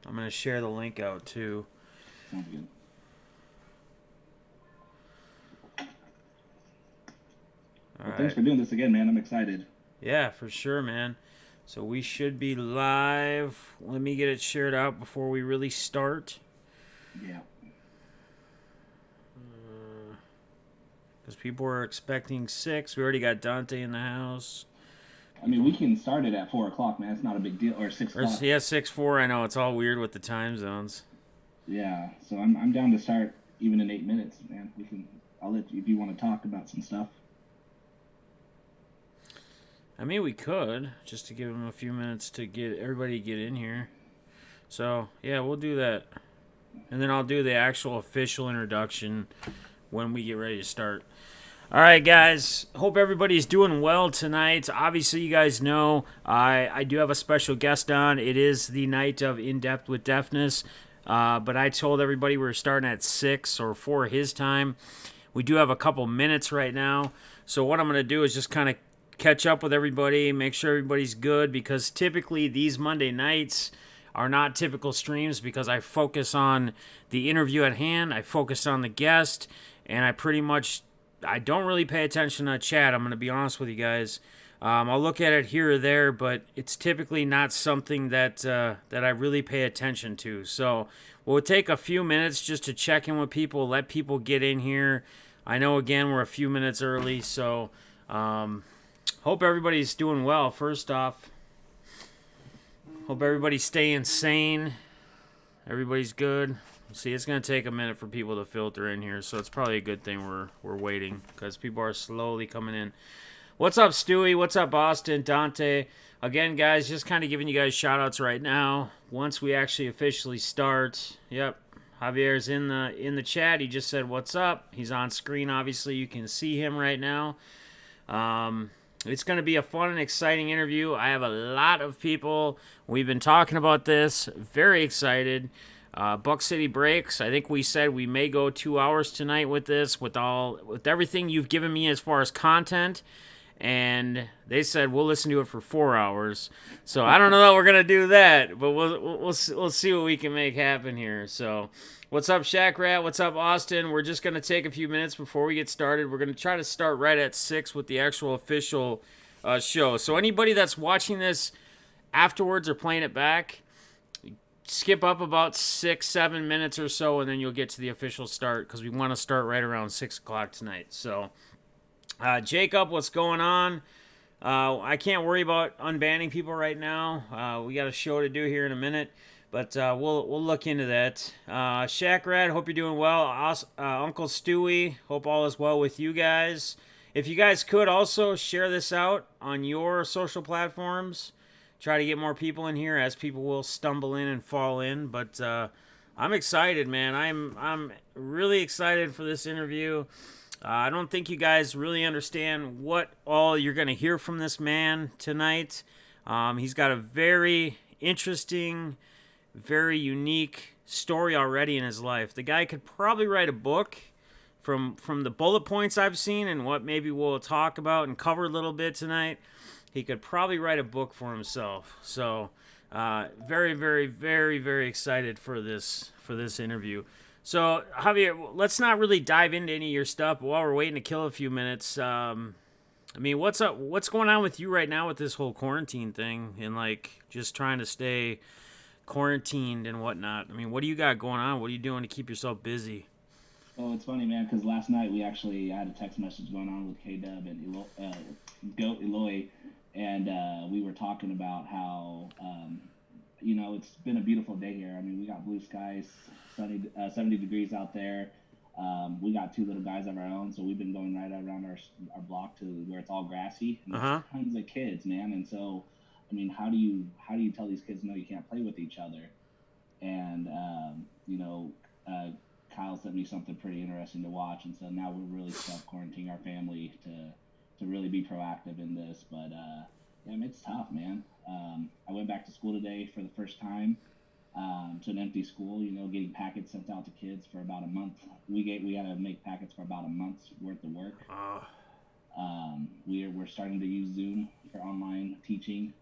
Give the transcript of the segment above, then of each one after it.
I'm going to share the link out too. Sounds good. All Well, thanks right. for doing this again, man. I'm excited. Yeah, for sure, man. So we should be live. Let me get it shared out before we really start. Yeah. Because people were expecting 6. We already got Dante in the house. I mean, we People. can start it at 4 o'clock, man. It's not a big deal. Or 6 o'clock. Yeah, 6-4. I know it's all weird with the time zones. Yeah. So I'm down to start even in 8 minutes, man. We can. I'll let you if you want to talk about some stuff. I mean, we could just to give them a few minutes to get everybody to get in here. So yeah, we'll do that, and then I'll do the actual official introduction when we get ready to start. All right, guys. Hope everybody's doing well tonight. Obviously, you guys know I do have a special guest on. It is the night of In Depth with Defness, but I told everybody we were starting at 6 or 4 his time. We do have a couple minutes right now, so what I'm going to do is just kind of catch up with everybody, make sure everybody's good, because typically these Monday nights are not typical streams because I focus on the interview at hand, I focus on the guest, and I don't really pay attention to chat. I'm going to be honest with you guys. I'll look at it here or there, but it's typically not something that I really pay attention to. So we'll take a few minutes just to check in with people, let people get in here. I know again we're a few minutes early, so hope everybody's doing well. First off, hope everybody's staying sane. Everybody's good. See, it's gonna take a minute for people to filter in here, so it's probably a good thing we're waiting because people are slowly coming in. What's up, Stewie? What's up, Austin, Dante? Again, guys, just kind of giving you guys shout outs right now. Once we actually officially start, yep, Javier's in the chat. He just said what's up. He's on screen. Obviously, you can see him right now. It's going to be a fun and exciting interview. I have a lot of people. We've been talking about this. Very excited. Buck City Breaks. I think we said we may go 2 hours tonight with this, with everything you've given me as far as content. And they said we'll listen to it for 4 hours. So I don't know that we're gonna do that, but we'll see what we can make happen here. So, what's up, Shaq Rat? What's up, Austin? We're just gonna take a few minutes before we get started. We're gonna try to start right at 6 with the actual official show. So anybody that's watching this afterwards or playing it back, skip up about 6-7 minutes or so, and then you'll get to the official start because we want to start right around 6 o'clock tonight. So. Jacob, what's going on? I can't worry about unbanning people right now. We got a show to do here in a minute, but we'll look into that. Shaq Rad, hope you're doing well. Uncle Stewie, hope all is well with you guys. If you guys could also share this out on your social platforms, try to get more people in here as people will stumble in and fall in. But I'm excited, man. I'm really excited for this interview. I don't think you guys really understand what all you're going to hear from this man tonight. He's got a very interesting, very unique story already in his life. The guy could probably write a book from the bullet points I've seen and what maybe we'll talk about and cover a little bit tonight. He could probably write a book for himself. So, very, very, very, very excited for this interview. So, Javier, let's not really dive into any of your stuff. But while we're waiting to kill a few minutes, I mean, what's up? What's going on with you right now with this whole quarantine thing and like just trying to stay quarantined and whatnot? I mean, what do you got going on? What are you doing to keep yourself busy? Oh, it's funny, man, because last night we actually had a text message going on with K Dub and Goat Eloy, and we were talking about how it's been a beautiful day here. I mean, we got blue skies, sunny, 70 degrees out there. We got two little guys of our own, so we've been going right around our block to where it's all grassy, and Uh there's huh. tons of kids, man. And so, I mean, how do you tell these kids no, you can't play with each other? And uh, Kyle sent me something pretty interesting to watch, and so now we're really self quarantining our family to really be proactive in this. But yeah, I mean, it's tough, man. I went back to school today for the first time to an empty school. Getting packets sent out to kids for about a month. We had to make packets for about a month's worth of work. Uh, We're starting to use Zoom for online teaching.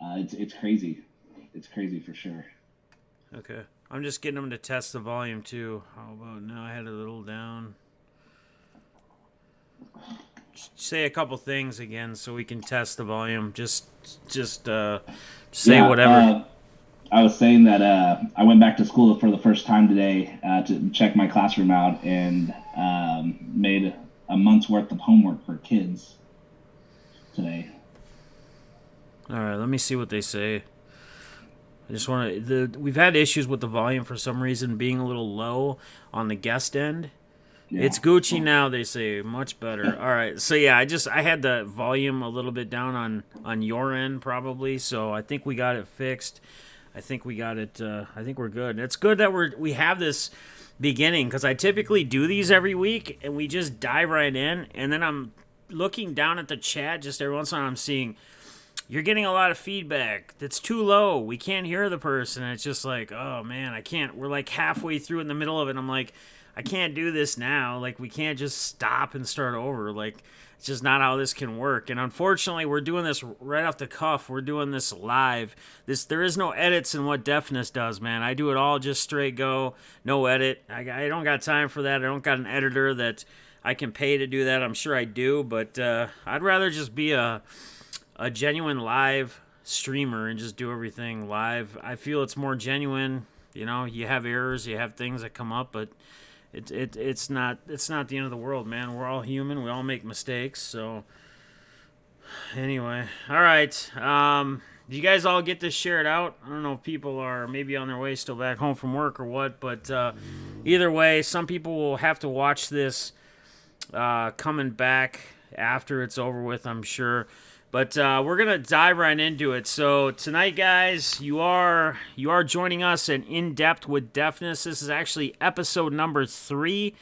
It's crazy. It's crazy for sure. Okay. I'm just getting them to test the volume too. How about now? I had it a little down. Just say a couple things again so we can test the volume. Just say Yeah, whatever. I was saying that I went back to school for the first time today to check my classroom out and made a month's worth of homework for kids today. All right, let me see what they say. I just want to. We've had issues with the volume for some reason being a little low on the guest end. Yeah. It's Gucci now, they say. Much better. All right. So yeah, I had the volume a little bit down on your end probably. So I think we got it fixed. I think we got it. I think we're good. It's good that we have this beginning because I typically do these every week and we just dive right in. And then I'm looking down at the chat just every once in a while. I'm seeing you're getting a lot of feedback. That's too low. We can't hear the person. And it's just like, oh man, I can't. We're like halfway through in the middle of it. And I'm like, I can't do this now. Like, we can't just stop and start over. Like, it's just not how this can work. And unfortunately, we're doing this right off the cuff. We're doing this live. There is no edits in what Defness does, man. I do it all just straight go, no edit. I don't got time for that. I don't got an editor that I can pay to do that. I'm sure I do, but I'd rather just be a genuine live streamer and just do everything live. I feel it's more genuine. You know, you have errors, you have things that come up, but it's not the end of the world, man. We're all human. We all make mistakes. So anyway, all right. You guys all get this shared out. I don't know if people are maybe on their way still back home from work or what, but either way, some people will have to watch this coming back after it's over with, I'm sure. But we're gonna dive right into it. So tonight, guys, you are joining us in Depth with Defness. This is actually episode number 3.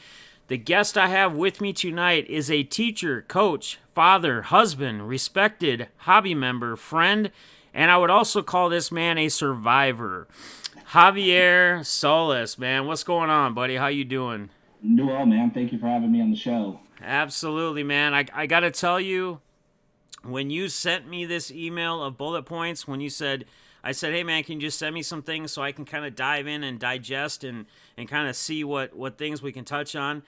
The guest I have with me tonight is a teacher, coach, father, husband, respected hobby member, friend, and I would also call this man a survivor. Javier Solis, man, what's going on, buddy? How you doing? Do well, man. Thank you for having me on the show. Absolutely, man. I gotta tell you, when you sent me this email of bullet points, I said, hey man, can you just send me some things so I can kind of dive in and digest and kind of see what things we can touch on.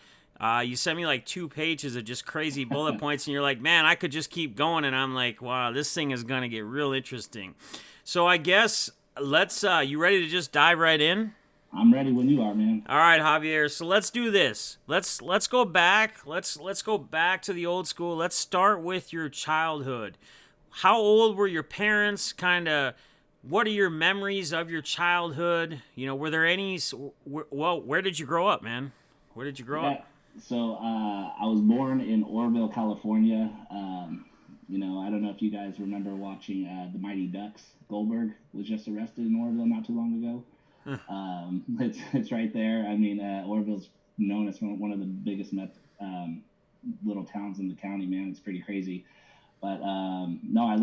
You sent me like 2 pages of just crazy bullet points, and you're like, man, I could just keep going. And I'm like, wow, this thing is going to get real interesting. So I guess you ready to just dive right in? I'm ready when you are, man. All right, Javier. So let's do this. Let's go back. Let's go back to the old school. Let's start with your childhood. How old were your parents? Kind of, what are your memories of your childhood? You know, were there any? Well, where did you grow up, man? Where did you grow up? So I was born in Oroville, California. I don't know if you guys remember watching the Mighty Ducks. Goldberg was just arrested in Oroville not too long ago. It's right there. I mean, Oroville's known as one of the biggest little towns in the county, man. It's pretty crazy. But no,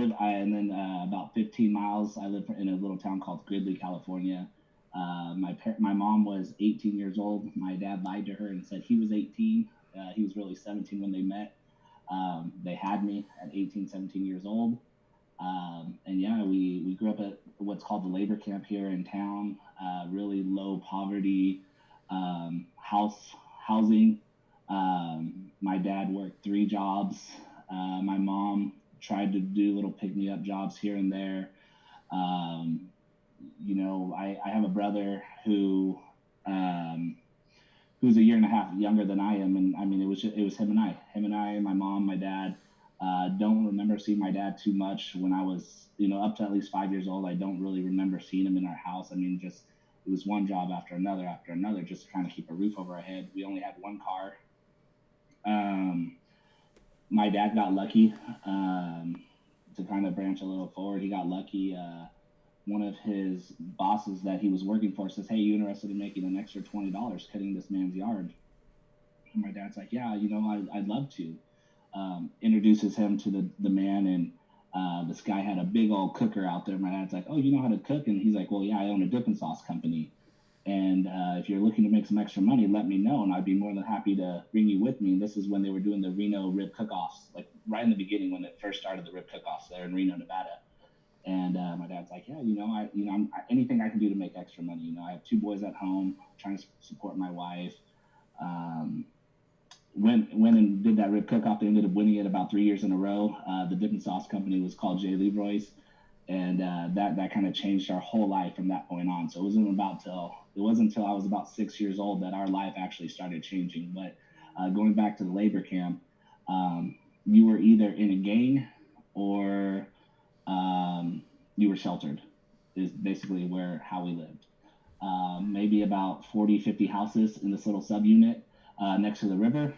about 15 miles, I live in a little town called Gridley, California. My mom was 18 years old. My dad lied to her and said he was 18. He was really 17 when they met. They had me at 18, 17 years old. And yeah, we grew up at what's called the labor camp here in town. Really low poverty, housing. My dad worked 3 jobs. My mom tried to do little pick-me-up jobs here and there. I have a brother who's a year and a half younger than I am, and I mean it was him and I, my mom, my dad. Don't remember seeing my dad too much when I was, up to at least 5 years old. I don't really remember seeing him in our house. I mean, just it was one job after another, just to kind of keep a roof over our head. We only had 1 car. My dad got lucky. To kind of branch a little forward, he got lucky. One of his bosses that he was working for says, "Hey, you interested in making an extra $20 cutting this man's yard?" And my dad's like, "Yeah, I'd love to." Introduces him to the man, and this guy had a big old cooker out there. My dad's like, "Oh, you know how to cook?" And he's like, "Well, yeah, I own a dipping sauce company. And if you're looking to make some extra money, let me know, and I'd be more than happy to bring you with me." And this is when they were doing the Reno rib cook-offs, like right in the beginning when it first started, the rib cook-offs there in Reno, Nevada. And my dad's like, yeah, anything I can do to make extra money. I have two boys at home, trying to support my wife. Um, went and did that rib cook off. They ended up winning it about 3 years in a row. The dipping sauce company was called J. Leroy's, and that kind of changed our whole life from that point on. So it wasn't until I was about 6 years old that our life actually started changing. But going back to the labor camp, um, you were either in a gang or you were sheltered. Is basically where how we lived. Maybe about 40, 50 houses in this little subunit next to the river.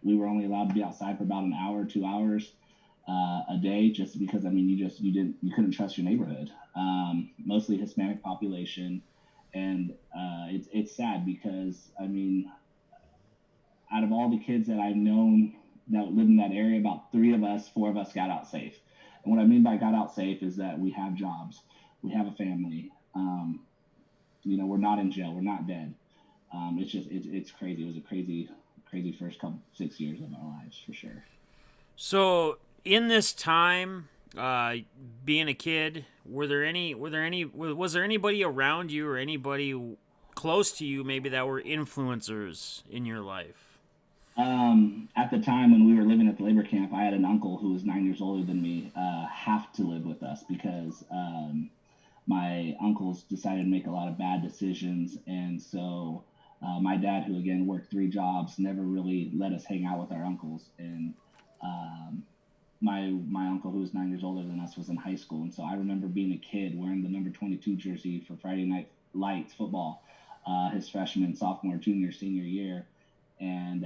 We were only allowed to be outside for about an hour, 2 hours a day, just because you couldn't trust your neighborhood. Mostly Hispanic population, and it's sad because out of all the kids that I've known that live in that area, about three of us, four of us got out safe. And what I mean by got out safe is that we have jobs, we have a family. We're not in jail, we're not dead. It's crazy. It was a crazy first couple 6 years of our lives for sure. So in this time, being a kid, was there anybody around you or anybody close to you maybe that were influencers in your life? At the time when we were living at the labor camp, I had an uncle who was 9 years older than me, have to live with us because my uncles decided to make a lot of bad decisions, and so my dad, who again worked three jobs, never really let us hang out with our uncles. And um, my uncle, who was 9 years older than us, was in high school, and so I remember being a kid wearing the number 22 jersey for Friday Night Lights football, his freshman, sophomore, junior, senior year. And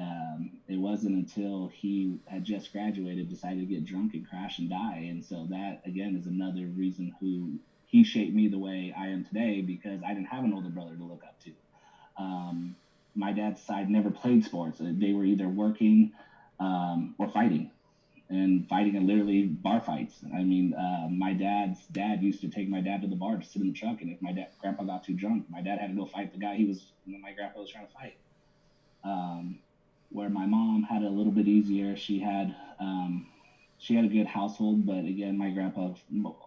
it wasn't until he had just graduated, decided to get drunk and crash and die. And so that again is another reason who he shaped me the way I am today, because I didn't have an older brother to look up to. Um, my dad's side never played sports. They were either working or fighting, and fighting are literally bar fights. My dad's dad used to take my dad to the bar to sit in the truck, and if grandpa got too drunk, my dad had to go fight the guy my grandpa was trying to fight. Um, where my mom had it a little bit easier. She had a good household, but again, my grandpa,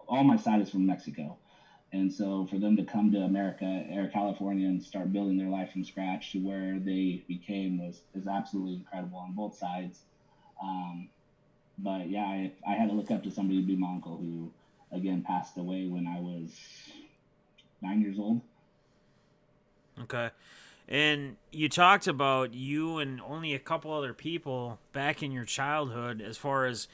all my side is from Mexico, and so for them to come to America or California and start building their life from scratch to where they became was is absolutely incredible on both sides. Um, but yeah, I had to look up to somebody to be my uncle, who again passed away when I was 9 years old. Okay. And you talked about you and only a couple other people back in your childhood as far as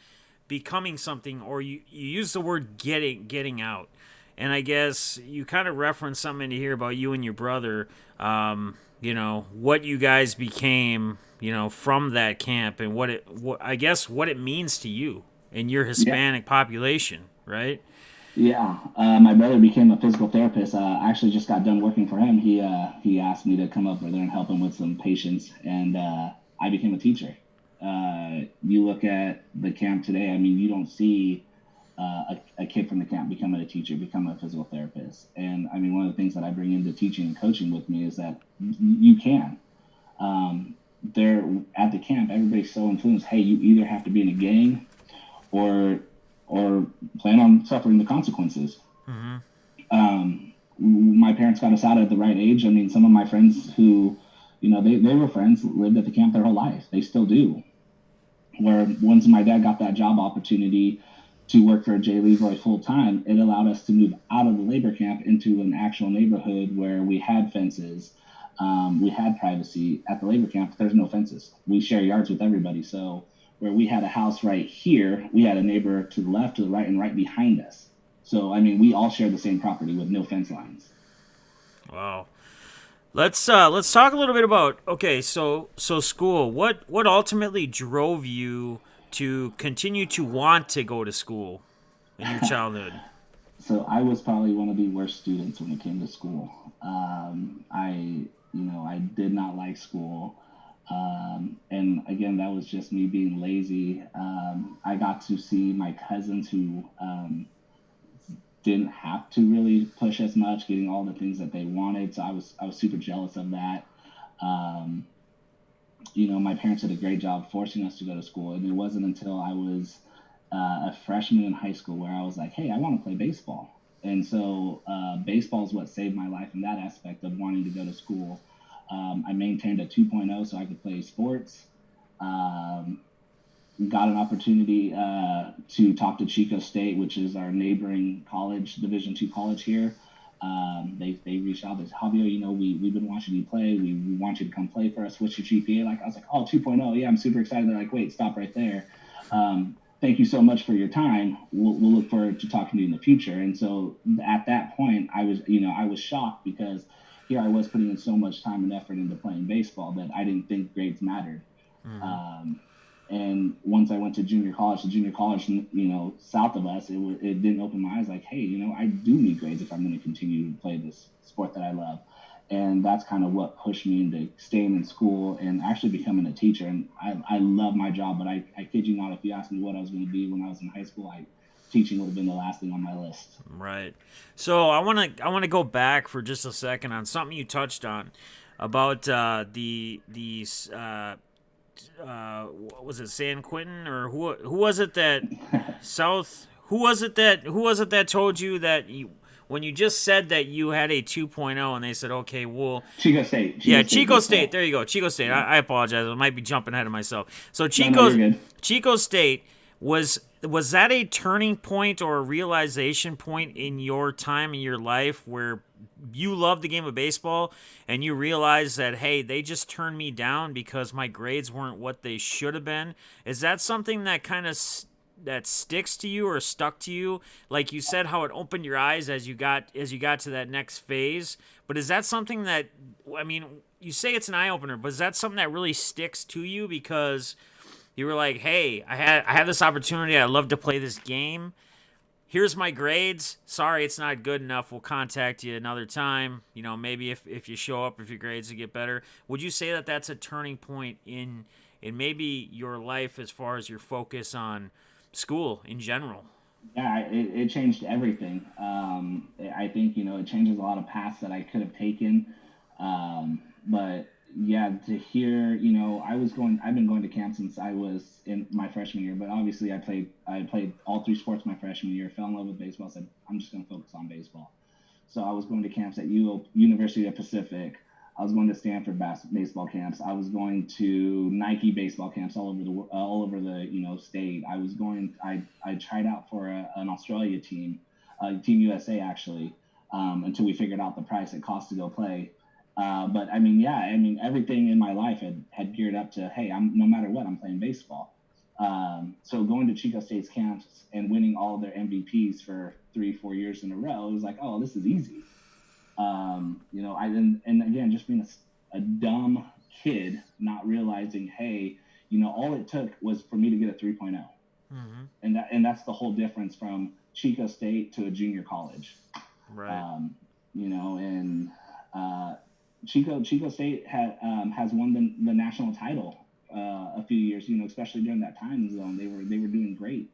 becoming something, or you use the word getting out. And I guess you kind of referenced something to here about you and your brother, what you guys became, from that camp, and what it means to you and your Yeah. Hispanic population, right? Yeah, my brother became a physical therapist. I actually just got done working for him. He asked me to come over there and help him with some patients, and I became a teacher. You look at the camp today. You don't see a kid from the camp becoming a teacher, become a physical therapist. And one of the things that I bring into teaching and coaching with me is that you can. There at the camp, everybody's so influenced. Hey, you either have to be in a gang or or plan on suffering the consequences. Mm-hmm. My parents got us out at the right age. Some of my friends who, they were friends, lived at the camp their whole life. They still do. Where once my dad got that job opportunity to work for J. Leroy full time, it allowed us to move out of the labor camp into an actual neighborhood where we had fences. We had privacy. At the labor camp, there's no fences. We share yards with everybody. So where we had a house right here, we had a neighbor to the left, to the right, and right behind us. So we all share the same property with no fence lines. Wow. Let's talk a little bit about, okay, so school. What ultimately drove you to continue to want to go to school in your childhood? So I was probably one of the worst students when it came to school. I did not like school. And again, that was just me being lazy. I got to see my cousins who didn't have to really push as much, getting all the things that they wanted. So I was super jealous of that. Um, my parents did a great job forcing us to go to school, and it wasn't until I was a freshman in high school where I was like, hey, I want to play baseball. And so baseball is what saved my life in that aspect of wanting to go to school. I maintained a 2.0 so I could play sports. Um, got an opportunity to talk to Chico State, which is our neighboring college, Division II college here. They reached out. They said, Javier, we've been watching you play. We want you to come play for us. What's your GPA like? I was like, oh, 2.0. Yeah, I'm super excited. They're like, wait, stop right there. Thank you so much for your time. We'll look forward to talking to you in the future. And so at that point, I was shocked because here I was putting in so much time and effort into playing baseball that I didn't think grades mattered. Mm-hmm. Um, and once I went to the junior college, south of us, it didn't open my eyes like, hey, I do need grades if I'm going to continue to play this sport that I love. And that's kind of what pushed me into staying in school and actually becoming a teacher. And I love my job, but I kid you not, if you asked me what I was going to be when I was in high school, teaching would have been the last thing on my list. Right. So I want to go back for just a second on something you touched on about what was it, San Quentin, or who was it that South? Who was it that told you that when you just said that you had a 2.0 and they said, okay, well, Chico State. yeah, Chico State Chico baseball. State. There you go, Chico State. Yeah. I apologize. I might be jumping ahead of myself. So No, you're good. Chico State was that a turning point or a realization point in your time in your life where you love the game of baseball and you realize that, hey, they just turned me down because my grades weren't what they should have been? Is that something that kind of that sticks to you or stuck to you, like you said, how it opened your eyes as you got to that next phase? But is that something that, I mean, you say it's an eye opener, but is that something that really sticks to you because you were like, hey, I had this opportunity, I love to play this game, here's my grades, sorry it's not good enough, we'll contact you another time, maybe if you show up, if your grades will get better? Would you say that that's a turning point in maybe your life as far as your focus on school in general? Yeah, it changed everything. I think, it changes a lot of paths that I could have taken. But yeah, to hear, I've been going to camp since I was in my freshman year, but obviously I played all three sports my freshman year, fell in love with baseball, said, I'm just going to focus on baseball. So I was going to camps at University of Pacific. I was going to Stanford baseball camps. I was going to Nike baseball camps all over the state. I tried out for an Australia team, Team USA actually, until we figured out the price it cost to go play. But I mean, yeah, I mean everything in my life had geared up to, hey, I'm no matter what, I'm playing baseball. So going to Chico State's camps and winning all of their MVPs for 3-4 years in a row, it was like, oh, this is easy. And again, just being a dumb kid, not realizing, hey, all it took was for me to get a 3.0. Mm-hmm. And that's the whole difference from Chico State to a junior college. Right. And Chico State has won the national title a few years. Especially during that time zone, they were doing great.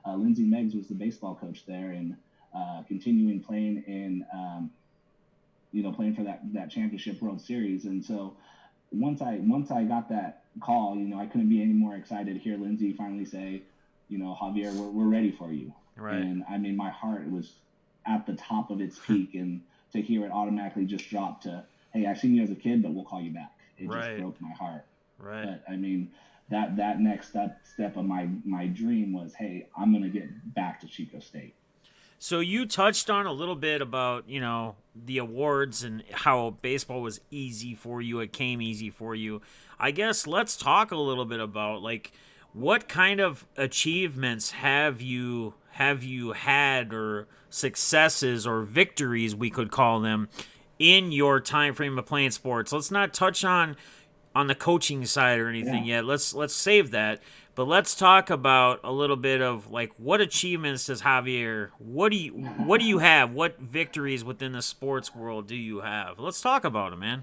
Lindsey Meggs was the baseball coach there, and continuing playing playing for that championship World Series. And so once I got that call, I couldn't be any more excited to hear Lindsey finally say, Javier, we're ready for you. Right. And I mean, my heart was at the top of its peak, and to hear it automatically just drop to, hey, I've seen you as a kid, but we'll call you back. It Right. just broke my heart. Right. But I mean, that next step of my dream was, hey, I'm gonna get back to Chico State. So you touched on a little bit about, the awards and how baseball was easy for you. It came easy for you. I guess let's talk a little bit about, like, what kind of achievements have you had, or successes or victories we could call them, in your time frame of playing sports? Let's not touch on the coaching side or anything Yeah. yet. Let's save that. But let's talk about a little bit of, like, what achievements does Javier? What do you have? What victories within the sports world do you have? Let's talk about it, man.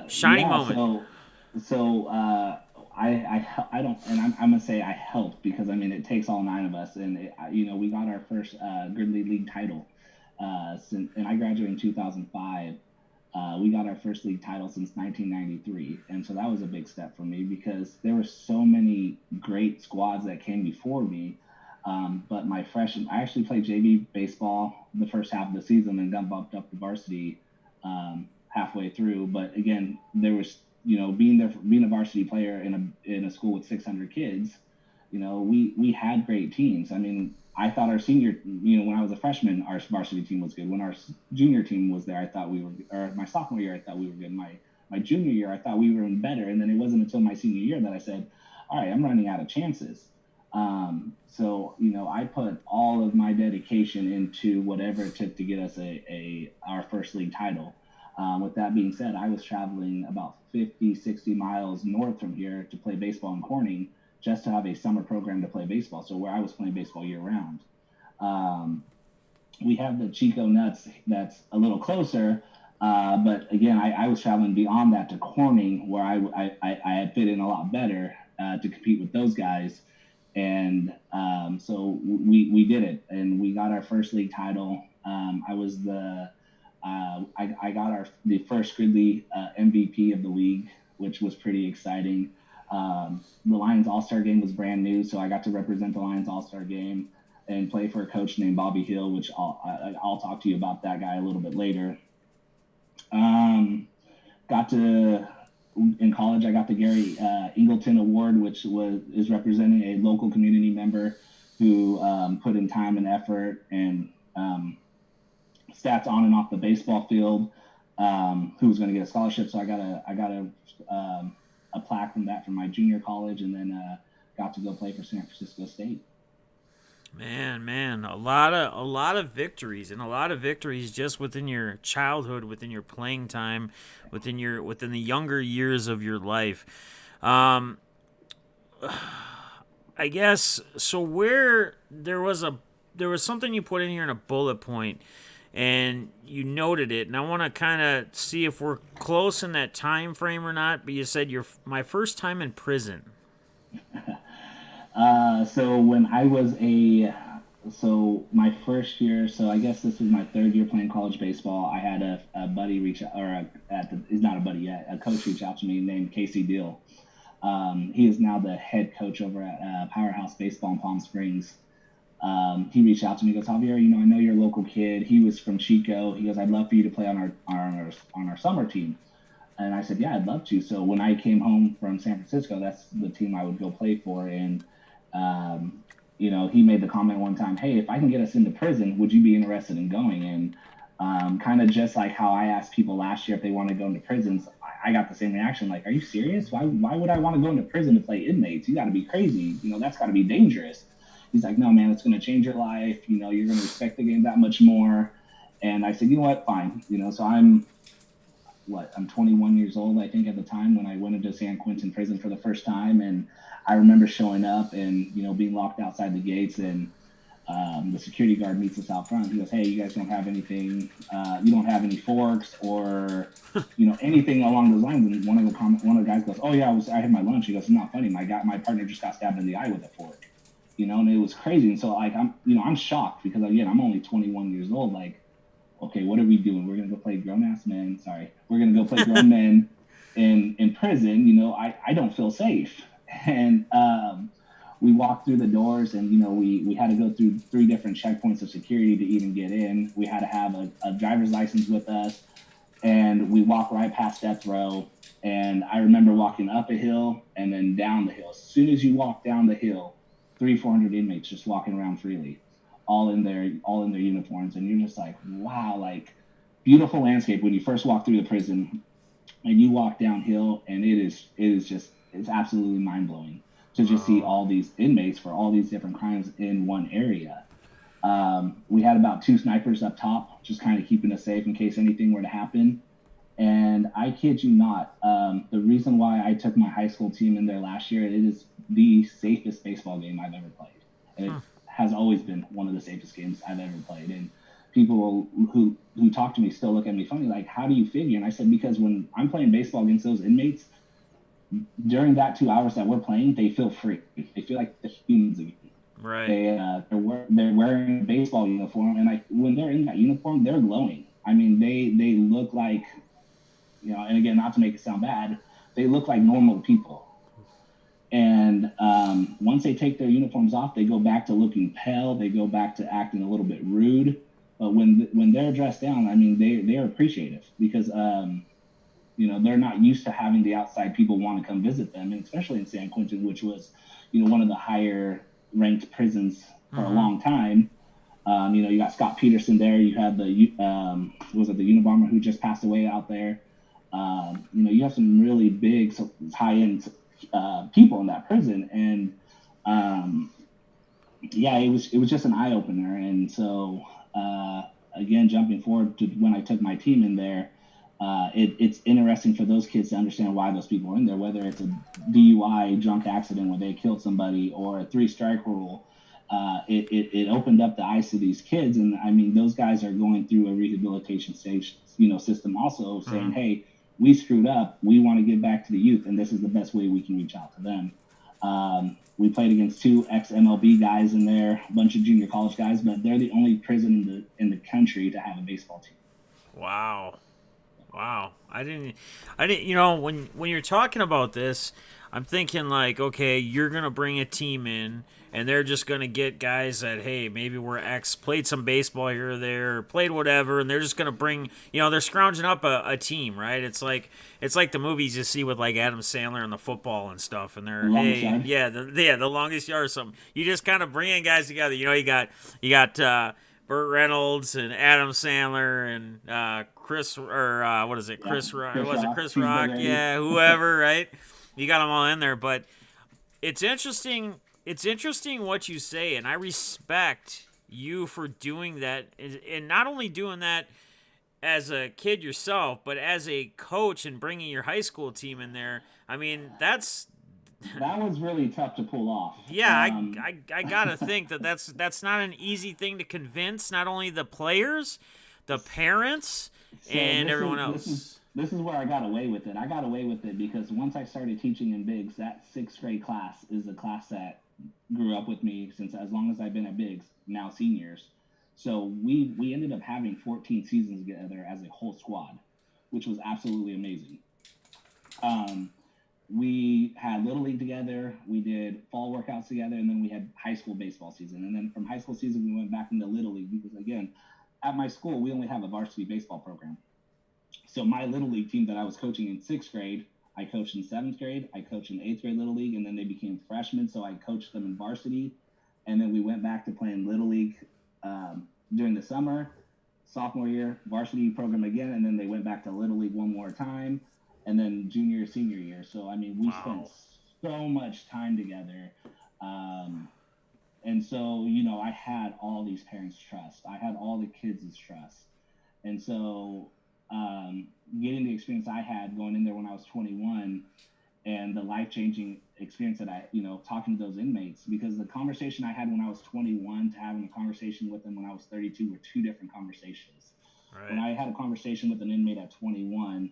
Shining Yeah. moment. So I don't, and I'm gonna say I helped because I mean it takes all nine of us, and we got our first Gridley League title, and I graduated in 2005. We got our first league title since 1993, and so that was a big step for me because there were so many great squads that came before me. But I actually played JV baseball the first half of the season and got bumped up to varsity halfway through. But again, there was, being a varsity player in a school with 600 kids, we had great teams. I mean, I thought our senior, when I was a freshman, our varsity team was good. When our junior team was there, I thought we were, or my sophomore year, I thought we were good. My junior year, I thought we were even better. And then it wasn't until my senior year that I said, all right, I'm running out of chances. So I put all of my dedication into whatever it took to get us our first league title. With that being said, I was traveling about 50, 60 miles north from here to play baseball in Corning just to have a summer program to play baseball. So where I was playing baseball year round. We have the Chico Nuts that's a little closer. But again, I was traveling beyond that to Corning, where I had fit in a lot better to compete with those guys. And so we did it, and we got our first league title. I got the first Gridley MVP of the league, which was pretty exciting. The Lions All-Star game was brand new, so I got to represent the Lions All-Star game and play for a coach named Bobby Hill, which I'll talk to you about that guy a little bit later. Got to in college, I got the Gary Ingleton Award, which is representing a local community member who put in time and effort and stats on and off the baseball field, who was going to get a scholarship. So I got a plaque from that from my junior college, and then got to go play for San Francisco State. Man, a lot of victories, and a lot of victories just within your childhood, within your playing time, within the younger years of your life. I guess so. Where there was something you put in here in a bullet point, and you noted it, and I want to kind of see if we're close in that time frame or not. But you said my first time in prison. So when I was my first year, so I guess this was my third year playing college baseball. I had a buddy reach out, or he's not a buddy yet, a coach reach out to me named Casey Deal. He is now the head coach over at Powerhouse Baseball in Palm Springs. He reached out to me, he goes, Javier, I know you're a local kid. He was from Chico. He goes, I'd love for you to play on our summer team. And I said, yeah, I'd love to. So when I came home from San Francisco, that's the team I would go play for. And he made the comment one time, hey, if I can get us into prison, would you be interested in going? And kind of just like how I asked people last year if they want to go into prisons, I got the same reaction. Like, are you serious? Why would I want to go into prison to play inmates? You got to be crazy. That's got to be dangerous. He's like, no, man, it's going to change your life. You're going to respect the game that much more. And I said, you know what? Fine. So I'm 21 years old, I think, at the time when I went into San Quentin prison for the first time. And I remember showing up and, being locked outside the gates, and the security guard meets us out front. He goes, hey, you guys don't have anything, you don't have any forks or, anything along those lines. And one of the guys goes, oh yeah, I had my lunch. He goes, it's not funny. My partner just got stabbed in the eye with a fork, and it was crazy. And so like, I'm shocked because again, I'm only 21 years old. Like, okay, what are we doing? We're going to go play grown-ass men. Sorry. We're going to go play grown men in prison. I don't feel safe. And we walked through the doors, and, we had to go through 3 different checkpoints of security to even get in. We had to have a driver's license with us, and we walked right past death row. And I remember walking up a hill and then down the hill. As soon as you walk down the hill, 300-400 inmates just walking around freely. All in their uniforms, and you're just like, wow, like beautiful landscape when you first walk through the prison, and you walk downhill, and it's absolutely mind blowing to just see all these inmates for all these different crimes in one area. We had about 2 snipers up top, just kind of keeping us safe in case anything were to happen. And I kid you not, the reason why I took my high school team in there last year, it is the safest baseball game I've ever played. And it has always been one of the safest games I've ever played. And people who talk to me still look at me funny, like, how do you figure? And I said, because when I'm playing baseball against those inmates, during that 2 hours that we're playing, they feel free. They feel like they're humans again. Right. They're wearing a baseball uniform, and when they're in that uniform, they're glowing. I mean, they look like, and again, not to make it sound bad, they look like normal people. And once they take their uniforms off, they go back to looking pale. They go back to acting a little bit rude. But when they're dressed down, I mean, they're appreciative because they're not used to having the outside people want to come visit them, and especially in San Quentin, which was one of the higher ranked prisons for a Mm-hmm. long time. You got Scott Peterson there. You had was it the Unabomber who just passed away out there. You have some really big, high end people in that prison, and yeah, it was just an eye opener. And so again, jumping forward to when I took my team in there, it's interesting for those kids to understand why those people are in there, whether it's a DUI, drunk accident where they killed somebody, or a 3-strike rule. It opened up the eyes to these kids, and I mean, those guys are going through a rehabilitation stage, system, also saying, Mm-hmm. "Hey, we screwed up. We want to give back to the youth, and this is the best way we can reach out to them." We played against 2 ex MLB guys in there, a bunch of junior college guys, but they're the only prison in the country to have a baseball team. Wow. Wow. I didn't, when you're talking about this, I'm thinking like, okay, you're going to bring a team in and they're just going to get guys that, hey, maybe we're played some baseball here or there, or played whatever, and they're just going to bring, they're scrounging up a team, right? It's like the movies you see with like Adam Sandler and the football and stuff, and The they're, longest hey, yard. yeah, the longest yard or something. You just kind of bring in guys together. You got Burt Reynolds and Adam Sandler and Chris, or what is it? Yeah, Chris Rock? Chris Was it Rock, Chris Rock? Cheeseburger Eddie. Yeah, whoever, right? You got them all in there, but it's interesting. It's interesting what you say, and I respect you for doing that, and not only doing that as a kid yourself, but as a coach and bringing your high school team in there. I mean, That was really tough to pull off. yeah, I gotta think that's not an easy thing to convince not only the players, the parents, So and this everyone is this is else. this is where I got away with it. I got away with it because once I started teaching in Biggs, that 6th grade class is a class that grew up with me since as long as I've been at Biggs, now seniors. So we ended up having 14 seasons together as a whole squad, which was absolutely amazing. Um, we had little league together, we did fall workouts together, and then we had high school baseball season. And then from high school season, we went back into little league because again, at my school, we only have a varsity baseball program. So my little league team that I was coaching in 6th grade, I coached in 7th grade, I coached in 8th grade little league, and then they became freshmen, so I coached them in varsity. And then we went back to playing little league during the summer, sophomore year, varsity program again, and then they went back to little league one more time, and then junior, senior year. So I mean, we spent Wow. so much time together. Um, and so, I had all these parents' trust. I had all the kids' trust. And so, getting the experience I had going in there when I was 21 and the life changing experience that talking to those inmates, because the conversation I had when I was 21 to having a conversation with them when I was 32 were 2 different conversations. When Right. I had a conversation with an inmate at 21,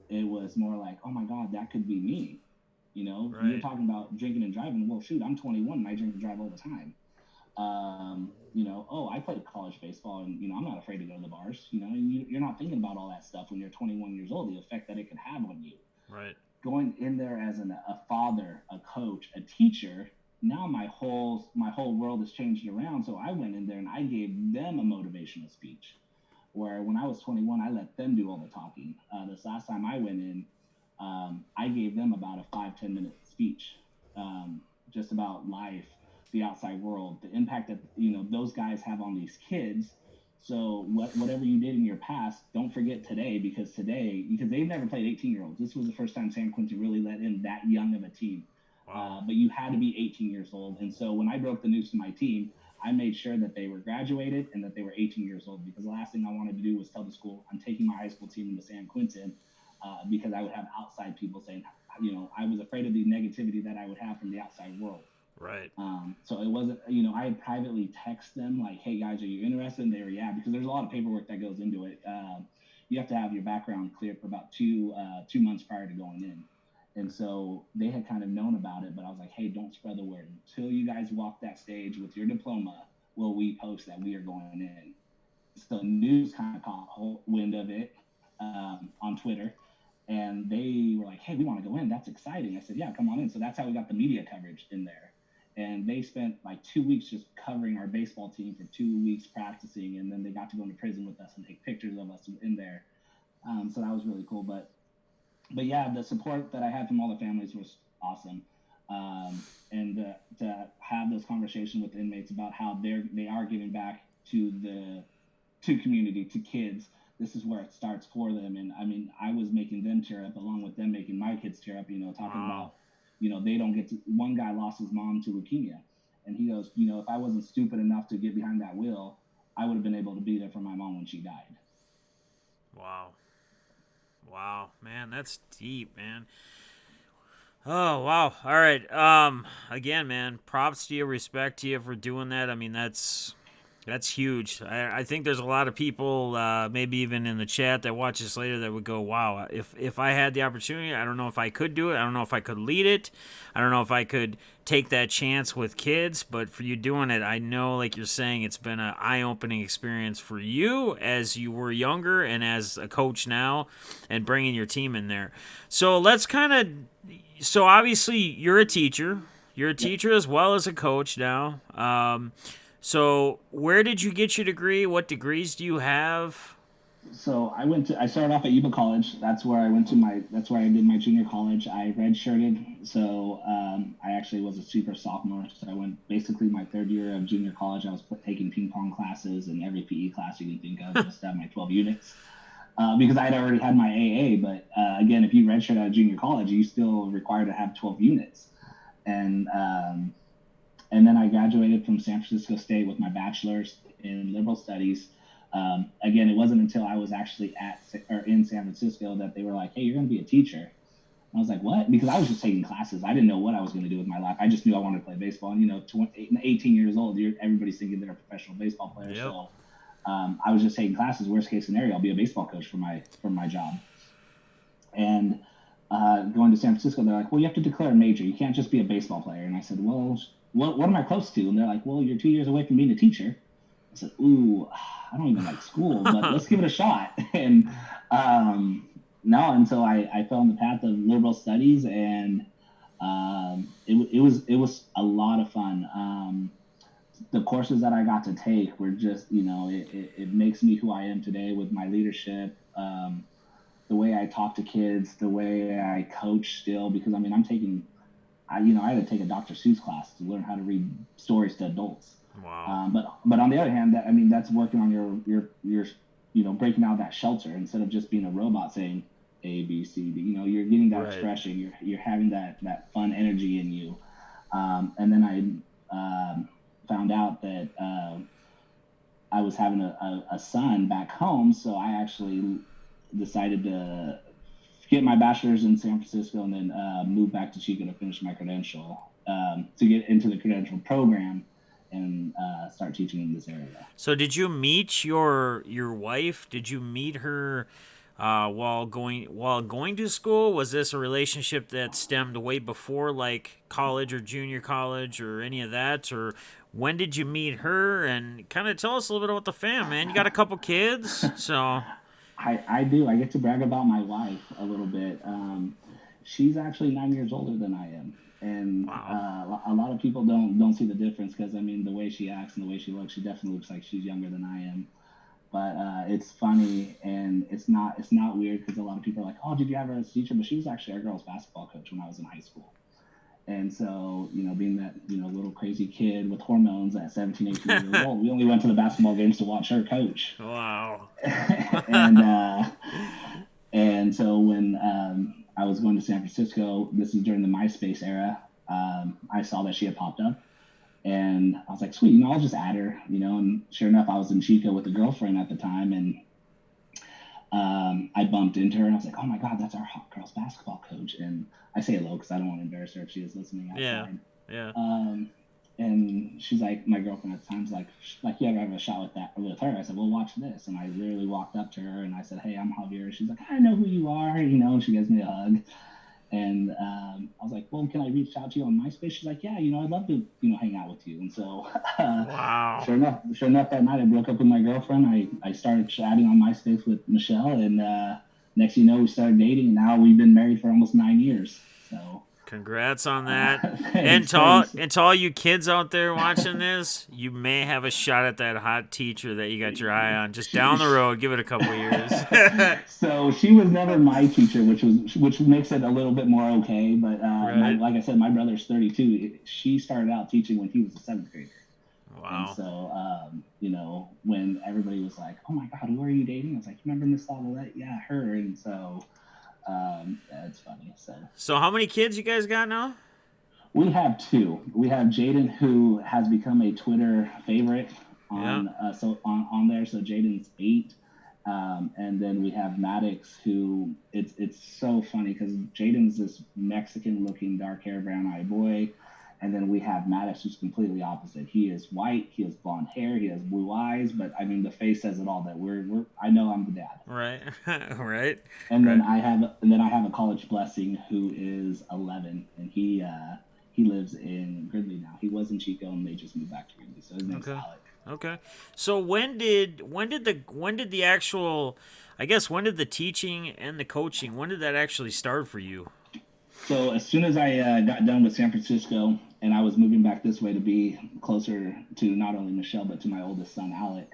it was more like, oh my God, that could be me. You're Right. talking about drinking and driving. Well, shoot, I'm 21 and I drink and drive all the time. Oh, I played college baseball and, I'm not afraid to go to the bars, and you're not thinking about all that stuff when you're 21 years old, the effect that it could have on you. Right. Going in there as a father, a coach, a teacher, now my whole world has changed around. So I went in there and I gave them a motivational speech. Where when I was 21, I let them do all the talking. This last time I went in, I gave them about a 5-10 minute speech, just about life, the outside world, the impact that those guys have on these kids. So whatever you did in your past, don't forget today, because they've never played 18-year-olds. This was the first time San Quentin really let in that young of a team. Wow. But you had to be 18 years old. And so when I broke the news to my team, I made sure that they were graduated and that they were 18 years old, because the last thing I wanted to do was tell the school I'm taking my high school team into San Quentin, because I would have outside people saying, I was afraid of the negativity that I would have from the outside world. Right. So it wasn't, I had privately text them like, hey guys, are you interested? And they were, yeah, because there's a lot of paperwork that goes into it. You have to have your background cleared for about 2 months prior to going in. And so they had kind of known about it, but I was like, hey, don't spread the word until you guys walk that stage with your diploma. Will we post that we are going in? So news kind of caught wind of it on Twitter, and they were like, "Hey, we want to go in. That's exciting." I said, "Yeah, come on in." So that's how we got the media coverage in there. And they spent like 2 weeks just covering our baseball team for 2 weeks practicing, and then they got to go into prison with us and take pictures of us in there. So that was really cool. But yeah, the support that I had from all the families was awesome. And to have those conversations with inmates about how they are giving back to the to community, to kids. This is where it starts for them. And I mean, I was making them tear up along with them making my kids tear up, talking Wow. about, they don't get to, one guy lost his mom to leukemia. And he goes, if I wasn't stupid enough to get behind that wheel, I would have been able to be there for my mom when she died. Wow. Wow, man, that's deep, man. Oh, wow. All right. Again, man, props to you, respect to you for doing that. I mean, that's huge. I think there's a lot of people, maybe even in the chat that watch this later, that would go, "Wow, if I had the opportunity, I don't know if I could do it. I don't know if I could lead it. I don't know if I could take that chance with kids." But for you doing it, I know, like you're saying, it's been an eye-opening experience for you as you were younger and as a coach now, and bringing your team in there. So let's kind of. So obviously, you're a teacher. You're a Yep. teacher as well as a coach now. So, where did you get your degree? What degrees do you have? So I started off at Yuba College. That's where I did my junior college. I redshirted. So I actually was a super sophomore. So I went basically my third year of junior college. I was taking ping pong classes and every PE class you can think of just to have my 12 units. Because I had already had my AA. But again, if you redshirt out of junior college, you still required to have 12 units. And and then I graduated from San Francisco State with my bachelor's in liberal studies. Again, it wasn't until I was actually in San Francisco that they were like, "Hey, you're going to be a teacher." And I was like, "What?" Because I was just taking classes. I didn't know what I was going to do with my life. I just knew I wanted to play baseball. And 18 years old, everybody's thinking they're a professional baseball player. Yep. So I was just taking classes. Worst case scenario, I'll be a baseball coach for my job. And going to San Francisco, they're like, "Well, you have to declare a major. You can't just be a baseball player." And I said, "Well, what am I close to?" And they're like, "Well, you're 2 years away from being a teacher." I said, "Ooh, I don't even like school, but let's give it a shot." And no, and so I fell on the path of liberal studies, and it was a lot of fun. The courses that I got to take were just, it makes me who I am today with my leadership. The way I talk to kids, the way I coach still, because I mean, I had to take a Dr. Seuss class to learn how to read stories to adults. Wow. But on the other hand, that's working on your breaking out that shelter instead of just being a robot saying A B C D. You're getting that Right. expression. You're having that fun energy in you. And then I found out that I was having a son back home, so I actually decided to get my bachelor's in San Francisco and then move back to Chico to finish my credential, to get into the credential program and start teaching in this area. So, did you meet your wife? Did you meet her while going to school? Was this a relationship that stemmed way before, like college or junior college or any of that? Or when did you meet her? And kind of tell us a little bit about the fam, man. You got a couple kids, so I do. I get to brag about my wife a little bit. She's actually 9 years older than I am, and wow. a lot of people don't see the difference because I mean the way she acts and the way she looks, she definitely looks like she's younger than I am. But it's funny and it's not weird because a lot of people are like, "Oh, did you have her as a teacher?" But she was actually our girls' basketball coach when I was in high school. And so, being that, little crazy kid with hormones at 17, 18 years old, we only went to the basketball games to watch her coach. Wow. and and so when I was going to San Francisco, this is during the MySpace era, I saw that she had popped up. And I was like, sweet, I'll just add her, and sure enough, I was in Chico with a girlfriend at the time. And I bumped into her and I was like, oh my God, that's our hot girls basketball coach. And I say hello because I don't want to embarrass her if she is listening outside. Yeah. And she's like, my girlfriend at the time's like, you ever have a shot with her? I said, well, watch this. And I literally walked up to her and I said, hey, I'm Javier. She's like, I know who you are, and she gives me a hug. And I was like, well, can I reach out to you on MySpace? She's like, yeah, I'd love to, hang out with you. And so Wow. sure enough, that night I broke up with my girlfriend. I started chatting on MySpace with Michelle, and next thing you know, we started dating, and now we've been married for almost 9 years. So Congrats on that. And thanks, to all, thanks. and to all you kids out there watching this, you may have a shot at that hot teacher that you got your eye on just down the road. Give it a couple of years. So she was never my teacher, which makes it a little bit more okay. But Right. like I said, my brother's 32. She started out teaching when he was a seventh grader. And Wow. so, when everybody was like, "Oh my God, who are you dating?" I was like, "Remember Miss Lavalette? Yeah, her." And so, yeah, it's funny. So So how many kids you guys got now? we have two. We have Jaden, who has become a Twitter favorite Yeah. on there. So Jaden's 8, and then we have Maddox, who it's so funny because Jaden's this Mexican-looking, dark-haired, brown-eyed boy, and then we have Maddox, who's completely opposite. He is white, he has blonde hair, he has blue eyes, but I mean the face says it all. That we're I know I'm the dad. Right. Right. And then Right. I have a college blessing who is 11, and he lives in Gridley now. He was in Chico, and they just moved back to Gridley. So his name's Okay. Alec. Okay. So when did the actual, I guess, when did the teaching and the coaching, when did that actually start for you? So as soon as I got done with San Francisco, and I was moving back this way to be closer to not only Michelle but to my oldest son Alec,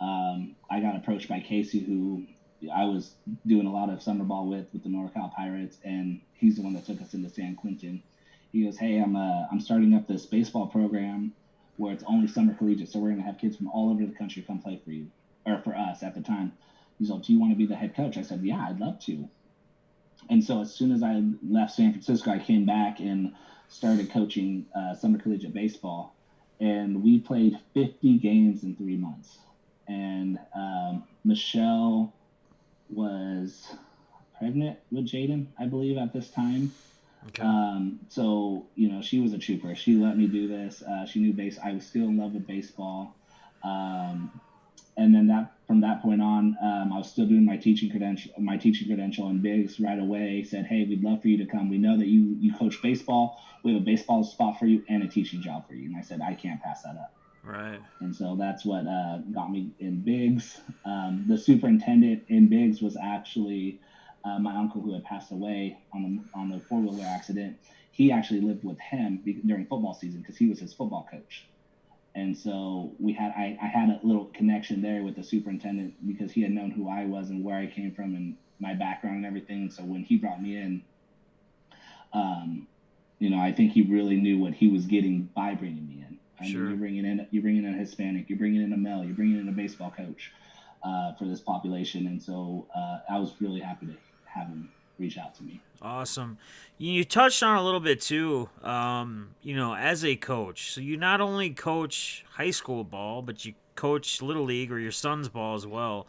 I got approached by Casey, who I was doing a lot of summer ball with the NorCal Pirates, and he's the one that took us into San Quentin. He goes, "Hey, I'm starting up this baseball program where it's only summer collegiate, so we're gonna have kids from all over the country come play for you or for us at the time." He's like, "Do you want to be the head coach?" I said, "Yeah, I'd love to." And so as soon as I left San Francisco, I came back and started coaching summer collegiate baseball, and we played 50 games in 3 months. And Michelle was pregnant with Jaden, I believe, at this time. Okay. So she was a trooper. She let me do this. She knew base. I was still in love with baseball. Um, and then that from that point on, I was still doing my teaching credential, and Biggs right away said, "Hey, we'd love for you to come. We know that you coach baseball. We have a baseball spot for you and a teaching job for you." And I said, "I can't pass that up." Right. And so that's what got me in Biggs. The superintendent in Biggs was actually my uncle, who had passed away on the 4-wheeler accident. He actually lived with him during football season because he was his football coach. And so I had a little connection there with the superintendent because he had known who I was and where I came from and my background and everything. So when he brought me in, um, I think he really knew what he was getting by bringing me in. I mean, Sure. you're bringing in a Hispanic, you're bringing in a male, you're bringing in a baseball coach for this population, and so I was really happy to have him reach out to me. Awesome. You touched on a little bit too, as a coach. So you not only coach high school ball, but you coach little league or your son's ball as well.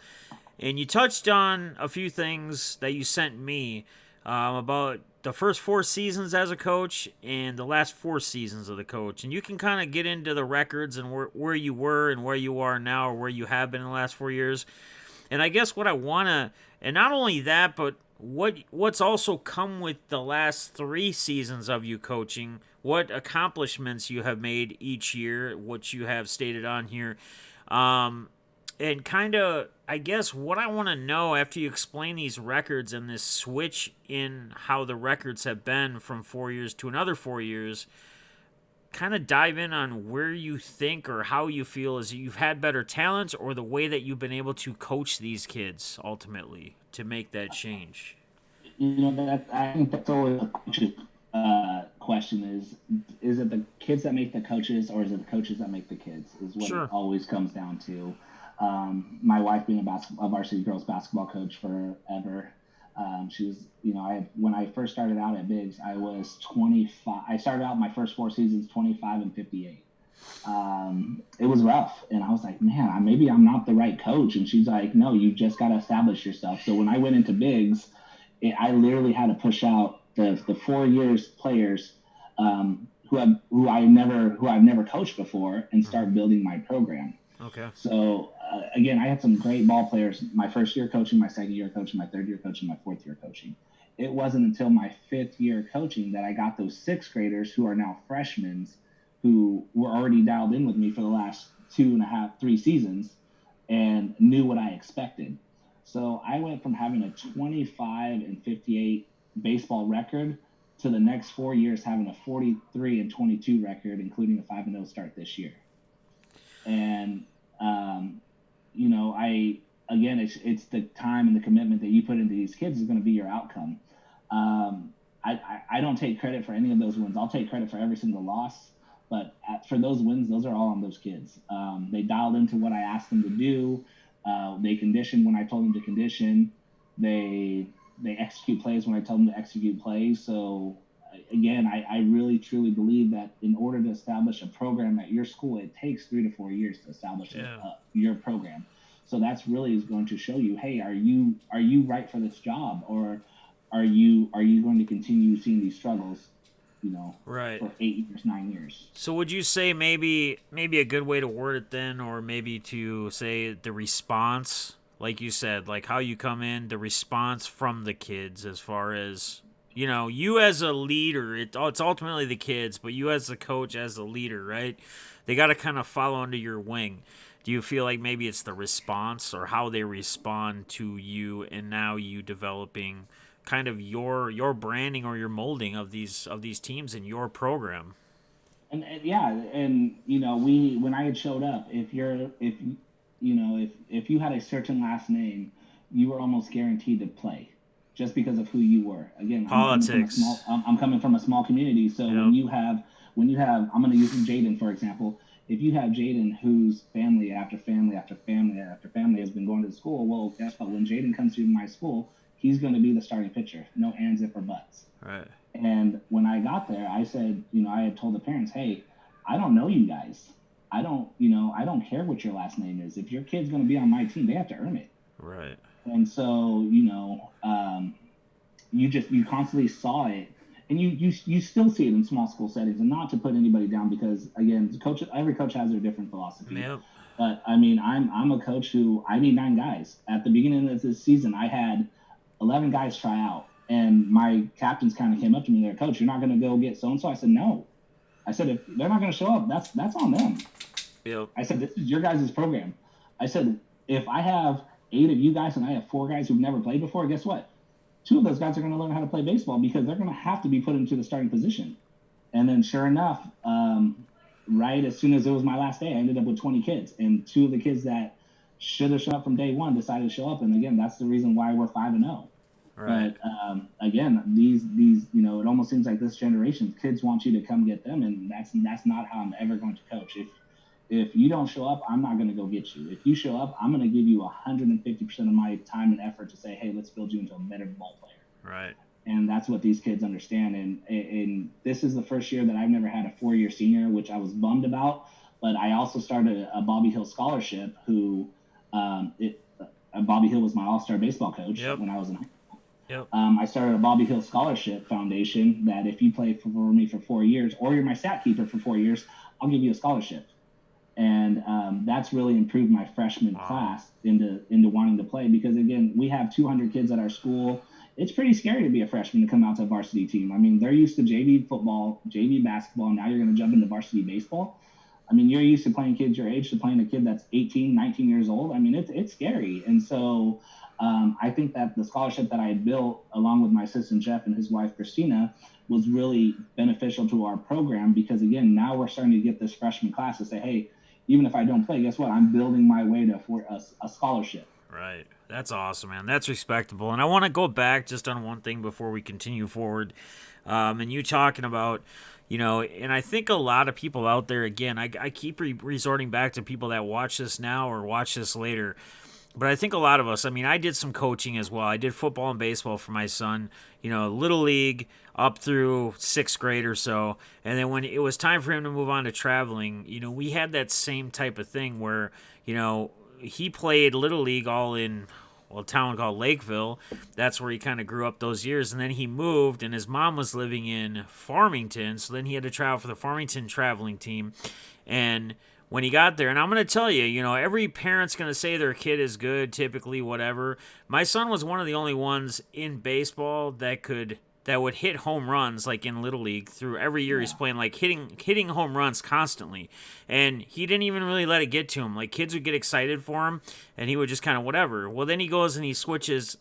And you touched on a few things that you sent me about the first 4 seasons as a coach and the last 4 seasons of the coach. And you can kind of get into the records and where you were and where you are now or where you have been in the last 4 years. And I guess what I wanna, and not only that, but what's also come with the last 3 seasons of you coaching, what accomplishments you have made each year, what you have stated on here, um, and kind of, I guess, what I want to know after you explain these records and this switch in how the records have been from 4 years to another 4 years, kind of dive in on where you think or how you feel is you've had better talents or the way that you've been able to coach these kids ultimately to make that change. That I think that's always a coach's question: is it the kids that make the coaches, or is it the coaches that make the kids? Is what it Sure. always comes down to. My wife being a varsity girls basketball coach forever. She was, when I first started out at Biggs, I was 25. I started out my first 4 seasons 25 and 58. It was rough, and I was like, man, maybe I'm not the right coach. And she's like, no, you just got to establish yourself. So when I went into Biggs, I literally had to push out the 4 years players who I've never coached before and Hmm. start building my program. Okay. So again, I had some great ball players. My first year coaching, my second year coaching, my third year coaching, my fourth year coaching. It wasn't until my fifth year coaching that I got those sixth graders who are now freshmen, who were already dialed in with me for the last 2.5, 3 seasons, and knew what I expected. So I went from having a 25-58 baseball record to the next 4 years having a 43-22 record, including a 5-0 start this year. And you know, it's the time and the commitment that you put into these kids is going to be your outcome. I don't take credit for any of those wins. I'll take credit for every single loss, but for those wins, those are all on those kids. They dialed into what I asked them to do. They conditioned when I told them to condition. They execute plays when I told them to execute plays. So again, I really truly believe that in order to establish a program at your school, it takes 3 to 4 years to establish your program. So that's really is going to show you, hey, are you right for this job, or are you going to continue seeing these struggles, you know, right, for 8 years, 9 years? So would you say maybe a good way to word it then, or maybe to say the response, like you said, like how you come in, the response from the kids, as far as, you know, you as a leader, it's ultimately the kids, but you as the coach, as the leader, right? They got to kind of follow under your wing. Do you feel like maybe it's the response or how they respond to you, and now you developing kind of your branding or your molding of these teams in your program? And yeah, and you know, when I had showed up, if you know, if you had a certain last name, you were almost guaranteed to play, just because of who you were. Again, Politics. I'm coming from a small community, so Yep. when you have, I'm going to use Jaden for example. If you have Jaden whose family after family after family after family has been going to the school, well, guess what? When Jaden comes to my school, he's going to be the starting pitcher. No ands, if, or buts. Right. And when I got there, I said, you know, I had told the parents, hey, I don't know you guys. I don't care what your last name is. If your kid's going to be on my team, they have to earn it. Right. And so, you know, you constantly saw it, and you still see it in small school settings. And not to put anybody down, because again, every coach has their different philosophy. Yep. But I mean, I'm a coach who, I need 9 guys. At the beginning of this season, I had 11 guys try out, and my captains kind of came up to me and they're, coach, you're not going to go get so and so. I said, no. I said, if they're not going to show up, that's on them. Yep. I said, this is your guys' program. I said, if I have 8 of you guys and I have 4 guys who've never played before, guess what? 2 of those guys are going to learn how to play baseball, because they're going to have to be put into the starting position. And then sure enough, right as soon as it was my last day, I ended up with 20 kids. And 2 of the kids that should have shown up from day one decided to show up. And again, that's the reason why we're 5-0. Right. But again, these you know, it almost seems like this generation, kids want you to come get them, and that's not how I'm ever going to coach. If you don't show up, I'm not going to go get you. If you show up, I'm going to give you 150% of my time and effort to say, hey, let's build you into a better ball player. Right. And that's what these kids understand. And this is the first year that I've never had a 4-year senior, which I was bummed about. But I also started a Bobby Hill scholarship. Bobby Hill was my all-star baseball coach when I was in high school. Yep. I started a Bobby Hill Scholarship Foundation that if you play for me for 4 years, or you're my stat keeper for 4 years, I'll give you a scholarship. And that's really improved my freshman class into wanting to play, because again, we have 200 kids at our school. It's pretty scary to be a freshman to come out to a varsity team. I mean, they're used to JV football, JV basketball, and now you're going to jump into varsity baseball. I mean, you're used to playing kids your age to playing a kid that's 18, 19 years old. I mean, it's scary. And so I think that the scholarship that I had built along with my assistant Jeff and his wife Christina was really beneficial to our program, because again, now we're starting to get this freshman class to say, hey, even if I don't play, guess what? I'm building my way to a scholarship. Right. That's awesome, man. That's respectable. And I want to go back just on one thing before we continue forward. And you talking about, you know, and I think a lot of people out there, again, I keep resorting back to people that watch this now or watch this later. But I think a lot of us, I mean, I did some coaching as well. I did football and baseball for my son, you know, little league up through 6th grade or so. And then when it was time for him to move on to traveling, you know, we had that same type of thing where, you know, he played little league all in, well, a town called Lakeville. That's where he kind of grew up those years. And then he moved, and his mom was living in Farmington. So then he had to travel for the Farmington traveling team. And when he got there, and I'm going to tell you, you know, every parent's going to say their kid is good, typically, whatever. My son was one of the only ones in baseball that could that would hit home runs like in Little League through every year he's playing, like hitting home runs constantly. And he didn't even really let it get to him. Like kids would get excited for him and he would just kind of whatever. Well, then he goes and he switches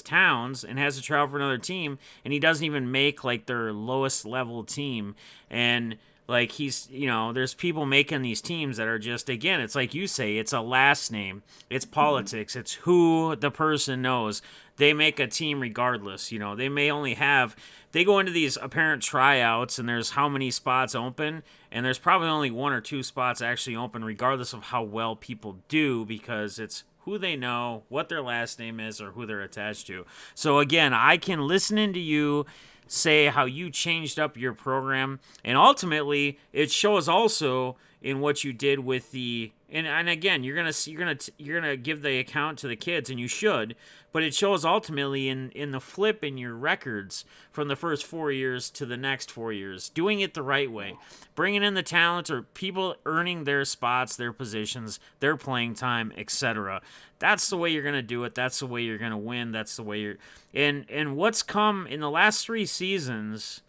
towns and has to travel for another team, and he doesn't even make like their lowest level team. And like he's, there's people making these teams that are just, again, it's like you say, it's a last name, it's politics, it's who the person knows. They make a team regardless. They may only have, they go into these apparent tryouts and there's how many spots open, and there's probably only 1 or 2 spots actually open regardless of how well people do, because it's who they know, what their last name is, or who they're attached to. So again, I can listen into you say how you changed up your program, and ultimately it shows also in what you did with the, and again, you're gonna give the account to the kids, and you should, but it shows ultimately in the flip in your records from the first 4 years to the next 4 years, doing it the right way, bringing in the talent or people earning their spots, their positions, their playing time, etc. That's the way you're gonna do it. That's the way you're gonna win. That's the way you're. And what's come in the last 3 seasons,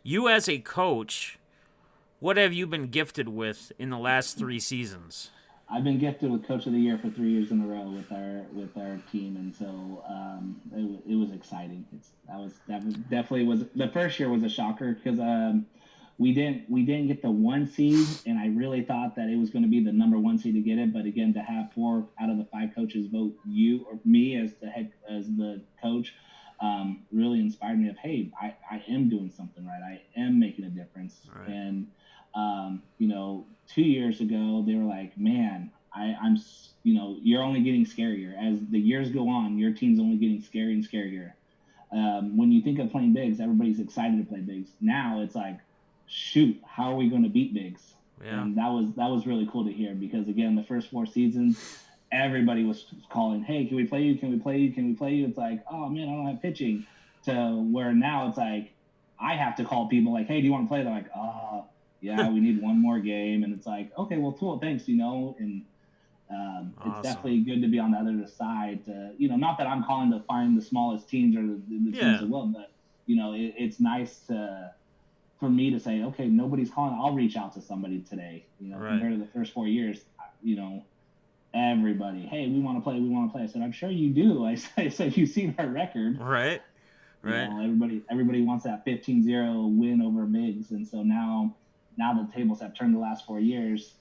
you as a coach, what have you been gifted with in the last 3 seasons? I've been gifted with Coach of the Year for 3 years in a row with our team, and so it was exciting. That definitely was, the first year was a shocker because we didn't get the 1 seed, and I really thought that it was going to be the number 1 seed to get it. But again, to have 4 out of the 5 coaches vote you or me as the coach really inspired me of, hey, I am doing something right. I am making a difference. Right. And 2 years ago, they were like, man, I'm you're only getting scarier. As the years go on, your team's only getting scarier and scarier. When you think of playing bigs, everybody's excited to play bigs. Now it's like, shoot, how are we going to beat bigs? Yeah. And that was really cool to hear, because again, the first 4 seasons, everybody was calling, hey, can we play you? Can we play you? Can we play you? It's like, oh man, I don't have pitching. To where now it's like, I have to call people like, hey, do you want to play? They're like, oh, yeah, we need 1 more game. And it's like, okay, well, cool, thanks, and awesome. It's definitely good to be on the other side to, not that I'm calling to find the smallest teams or the teams that will, but, it's nice for me to say, okay, nobody's calling, I'll reach out to somebody today, right. Compared to the first 4 years, everybody, hey, we want to play. I said, I'm sure you do. I said, you've seen our record. Right. Everybody wants that 15-0 win over bigs. And so now the tables have turned the last 4 years.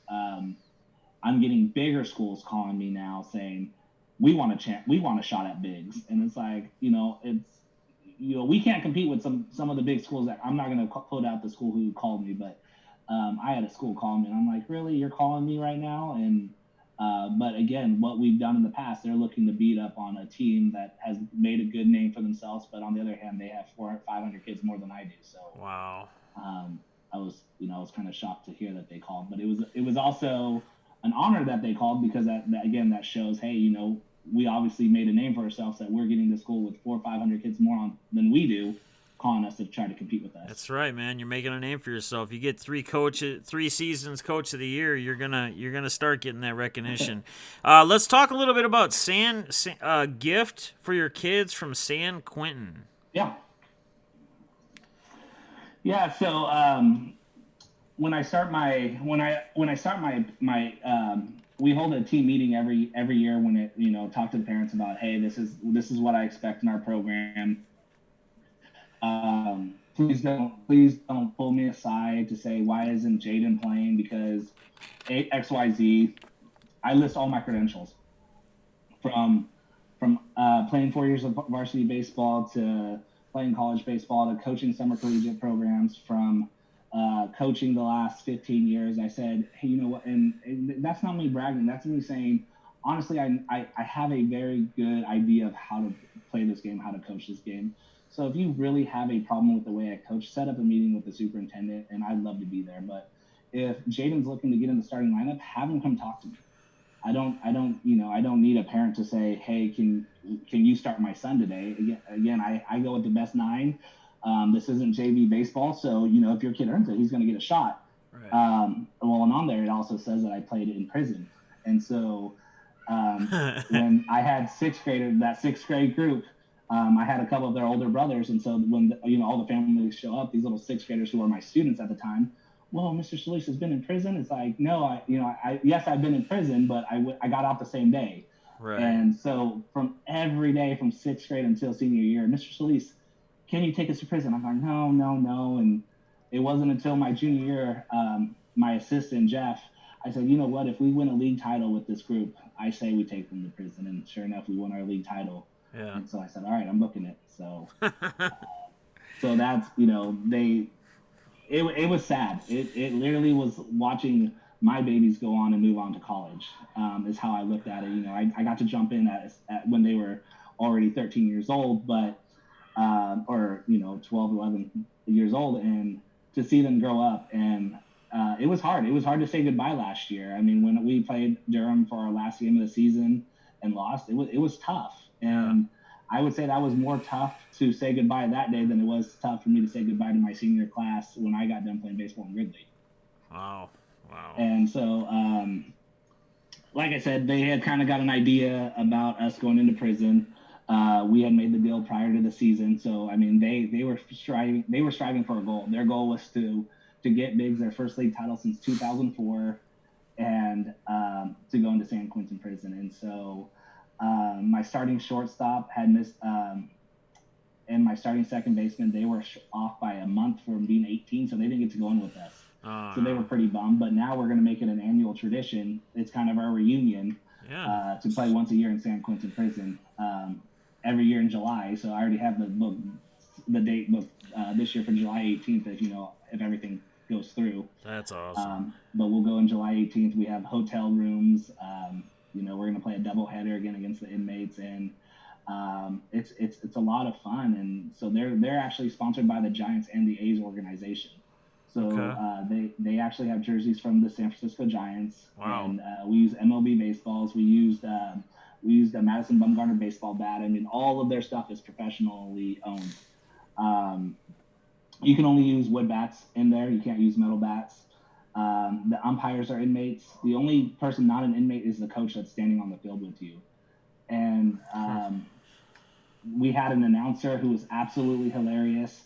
I'm getting bigger schools calling me now saying, we want a shot at bigs. And it's like, we can't compete with some of the big schools that, I'm not going to put out the school who called me, but I had a school call me and I'm like, really, you're calling me right now? And but again, what we've done in the past, they're looking to beat up on a team that has made a good name for themselves, but on the other hand, they have 400, 500 kids more than I do. So wow. I was kind of shocked to hear that they called, but it was also an honor that they called, because that shows, hey, we obviously made a name for ourselves, that we're getting to school with 400 or 500 kids more than we do, calling us to try to compete with us. That's right, man. You're making a name for yourself. You get 3 seasons Coach of the Year, you're gonna start getting that recognition. Let's talk a little bit about gift for your kids from San Quentin. Yeah. So when I start my we hold a team meeting every year when it talk to the parents about, hey, this is what I expect in our program. Please don't pull me aside to say, why isn't Jaden playing? Because XYZ. I list all my credentials from playing 4 years of varsity baseball to playing college baseball to coaching summer collegiate programs, from coaching the last 15 years. I said, hey, you know what? And that's not me bragging. That's me saying, honestly, I have a very good idea of how to play this game, how to coach this game. So if you really have a problem with the way I coach, set up a meeting with the superintendent, and I'd love to be there. But if Jaden's looking to get in the starting lineup, have him come talk to me. I don't need a parent to say, hey, can you start my son today? Again, I go with the best 9. This isn't JV baseball, so if your kid earns it, he's going to get a shot. Right. Well, and on there it also says that I played in prison, and so when I had 6th graders, that 6th grade group, I had a couple of their older brothers, and so when all the families show up, these little sixth graders who are my students at the time, well, Mr. Solis has been in prison. It's like, no, yes, I've been in prison, but I got out the same day. Right. And so from every day from sixth grade until senior year, Mr. Solis, can you take us to prison? I'm like, no, no, no. And it wasn't until my junior year, my assistant, Jeff, I said, you know what, if we win a league title with this group, I say we take them to prison. And sure enough, we won our league title. Yeah. And so I said, all right, I'm booking it. So that's, it was sad. It literally was watching my babies go on and move on to college, is how I looked at it. I got to jump in at when they were already 13 years old, but, or, 12, 11 years old, and to see them grow up. And it was hard. It was hard to say goodbye last year. I mean, when we played Durham for our last game of the season and lost, it was tough. And I would say that was more tough to say goodbye that day than it was tough for me to say goodbye to my senior class when I got done playing baseball in Ridley. Wow. Wow. And so, like I said, they had kind of got an idea about us going into prison. We had made the deal prior to the season, so I mean, they were striving for a goal. Their goal was to get Biggs their first league title since 2004, and to go into San Quentin prison. And so, my starting shortstop had missed, and my starting second baseman, they were off by a month from being 18, so they didn't get to go in with us. So they were pretty bummed. But now we're going to make it an annual tradition. It's kind of our reunion, to play once a year in San Quentin prison, every year in July. So I already have the date booked this year for July 18th, if everything goes through. That's awesome. But we'll go on July 18th. We have hotel rooms. We're going to play a doubleheader again against the inmates, and it's a lot of fun. And so they're actually sponsored by the Giants and the A's organization. So they actually have jerseys from the San Francisco Giants. Wow. And we use MLB baseballs. We used a Madison Bumgarner baseball bat. I mean, all of their stuff is professionally owned. You can only use wood bats in there. You can't use metal bats. The umpires are inmates. The only person not an inmate is the coach that's standing on the field with you. And we had an announcer who was absolutely hilarious.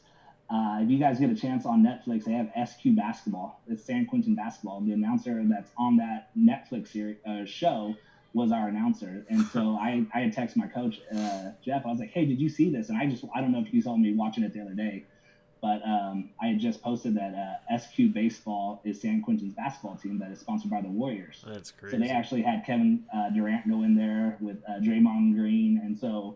If you guys get a chance on Netflix, they have SQ Basketball. It's San Quentin Basketball. The announcer that's on that Netflix show was our announcer. And so I had texted my coach, Jeff. I was like, hey, did you see this? And I don't know if you saw me watching it the other day, but I had just posted that SQ Baseball is San Quentin's basketball team that is sponsored by the Warriors. That's crazy. So they actually had Kevin Durant go in there with Draymond Green. And so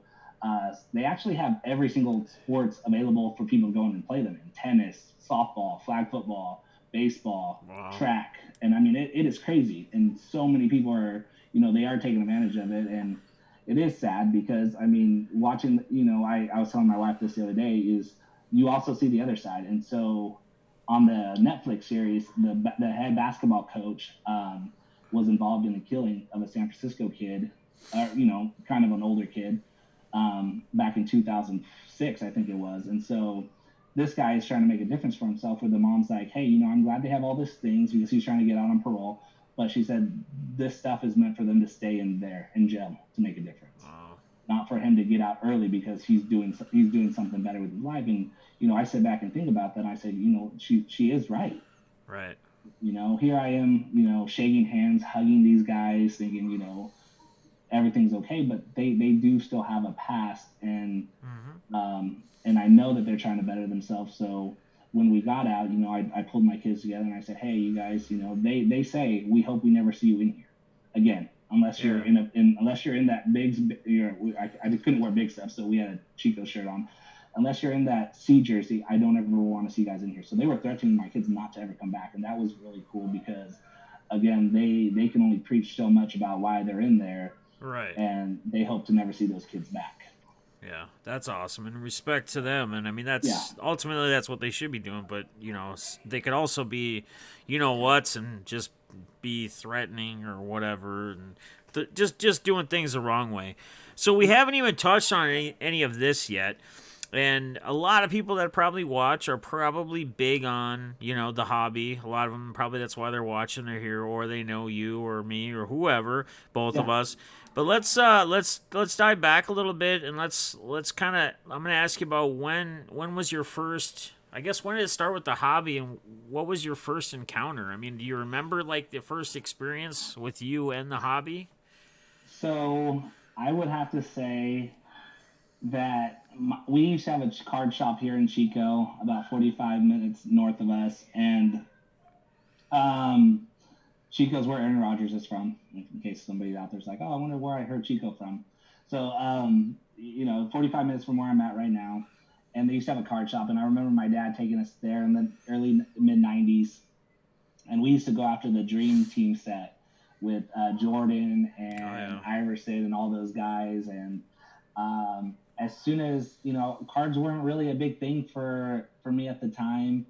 they actually have every single sports available for people to go in and play them in: tennis, softball, flag football, baseball, track. And I mean, it is crazy. And so many people are, they are taking advantage of it. And it is sad because, I mean, watching, I was telling my wife this the other day, is you also see the other side. And so on the Netflix series, the head basketball coach was involved in the killing of a San Francisco kid, kind of an older kid, back in 2006, I think it was. And so this guy is trying to make a difference for himself, where the mom's like, hey, I'm glad they have all these things because he's trying to get out on parole. But she said this stuff is meant for them to stay in jail to make a difference. Not for him to get out early because he's doing something better with his life. And, I sit back and think about that. And I said, she is right. Right. Here I am, shaking hands, hugging these guys, thinking, everything's okay, but they do still have a past, and and I know that they're trying to better themselves. So when we got out, I pulled my kids together and I said, hey, you guys, they say we hope we never see you in here again, unless you're unless you're in that Biggs. I couldn't wear big stuff, so we had a Chico shirt on. Unless you're in that C jersey, I don't ever want to see you guys in here. So they were threatening my kids not to ever come back, and that was really cool because, again, they can only preach so much about why they're in there. Right. And they hope to never see those kids back. Yeah, that's awesome. And respect to them. And I mean, ultimately that's what they should be doing. But, they could also be, what's, and just be threatening or whatever. And just doing things the wrong way. So we haven't even touched on any of this yet. And a lot of people that probably watch are probably big on, the hobby. A lot of them probably that's why they're watching. They're here, or they know you or me or whoever, both of us. But let's dive back a little bit and let's kind of. I'm gonna ask you about when was your first. I guess when did it start with the hobby and what was your first encounter? I mean, do you remember like the first experience with you and the hobby? So I would have to say that we used to have a card shop here in Chico, about 45 minutes north of us, and um, Chico's where Aaron Rodgers is from. In case somebody out there's like, oh, I wonder where I heard Chico from. So, 45 minutes from where I'm at right now, and they used to have a card shop, and I remember my dad taking us there in the early mid 90s, and we used to go after the Dream Team set with Jordan and Iverson and all those guys, and as soon as cards weren't really a big thing for me at the time.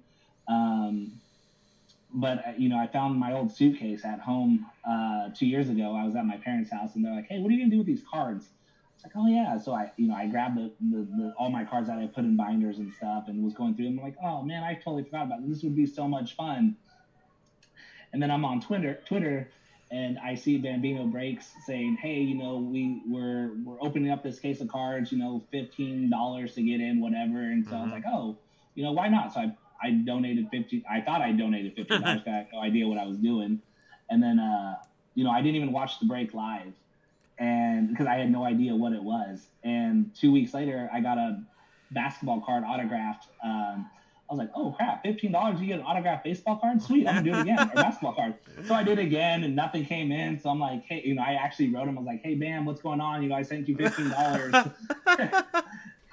But I found my old suitcase at home 2 years ago. I was at my parents' house, and they're like, "Hey, what are you gonna do with these cards?" It's like, "Oh yeah." So I grabbed the all my cards that I put in binders and stuff, and was going through them. I'm like, "Oh man, I totally forgot about this. This would be so much fun." And then I'm on Twitter, and I see Bambino Breaks saying, "Hey, we're opening up this case of cards. $15 to get in, whatever." And so I was like, "Oh, why not?" So I donated 50. I thought I donated $15. I had no idea what I was doing, and then I didn't even watch the break live, and because I had no idea what it was. And 2 weeks later, I got a basketball card autographed. I was like, oh crap, $15 you get an autographed baseball card? Sweet, I'm gonna do it again, or basketball card. So I did it again, and nothing came in. So I'm like, hey, I actually wrote him. I was like, hey, Bam, what's going on? I sent you $15.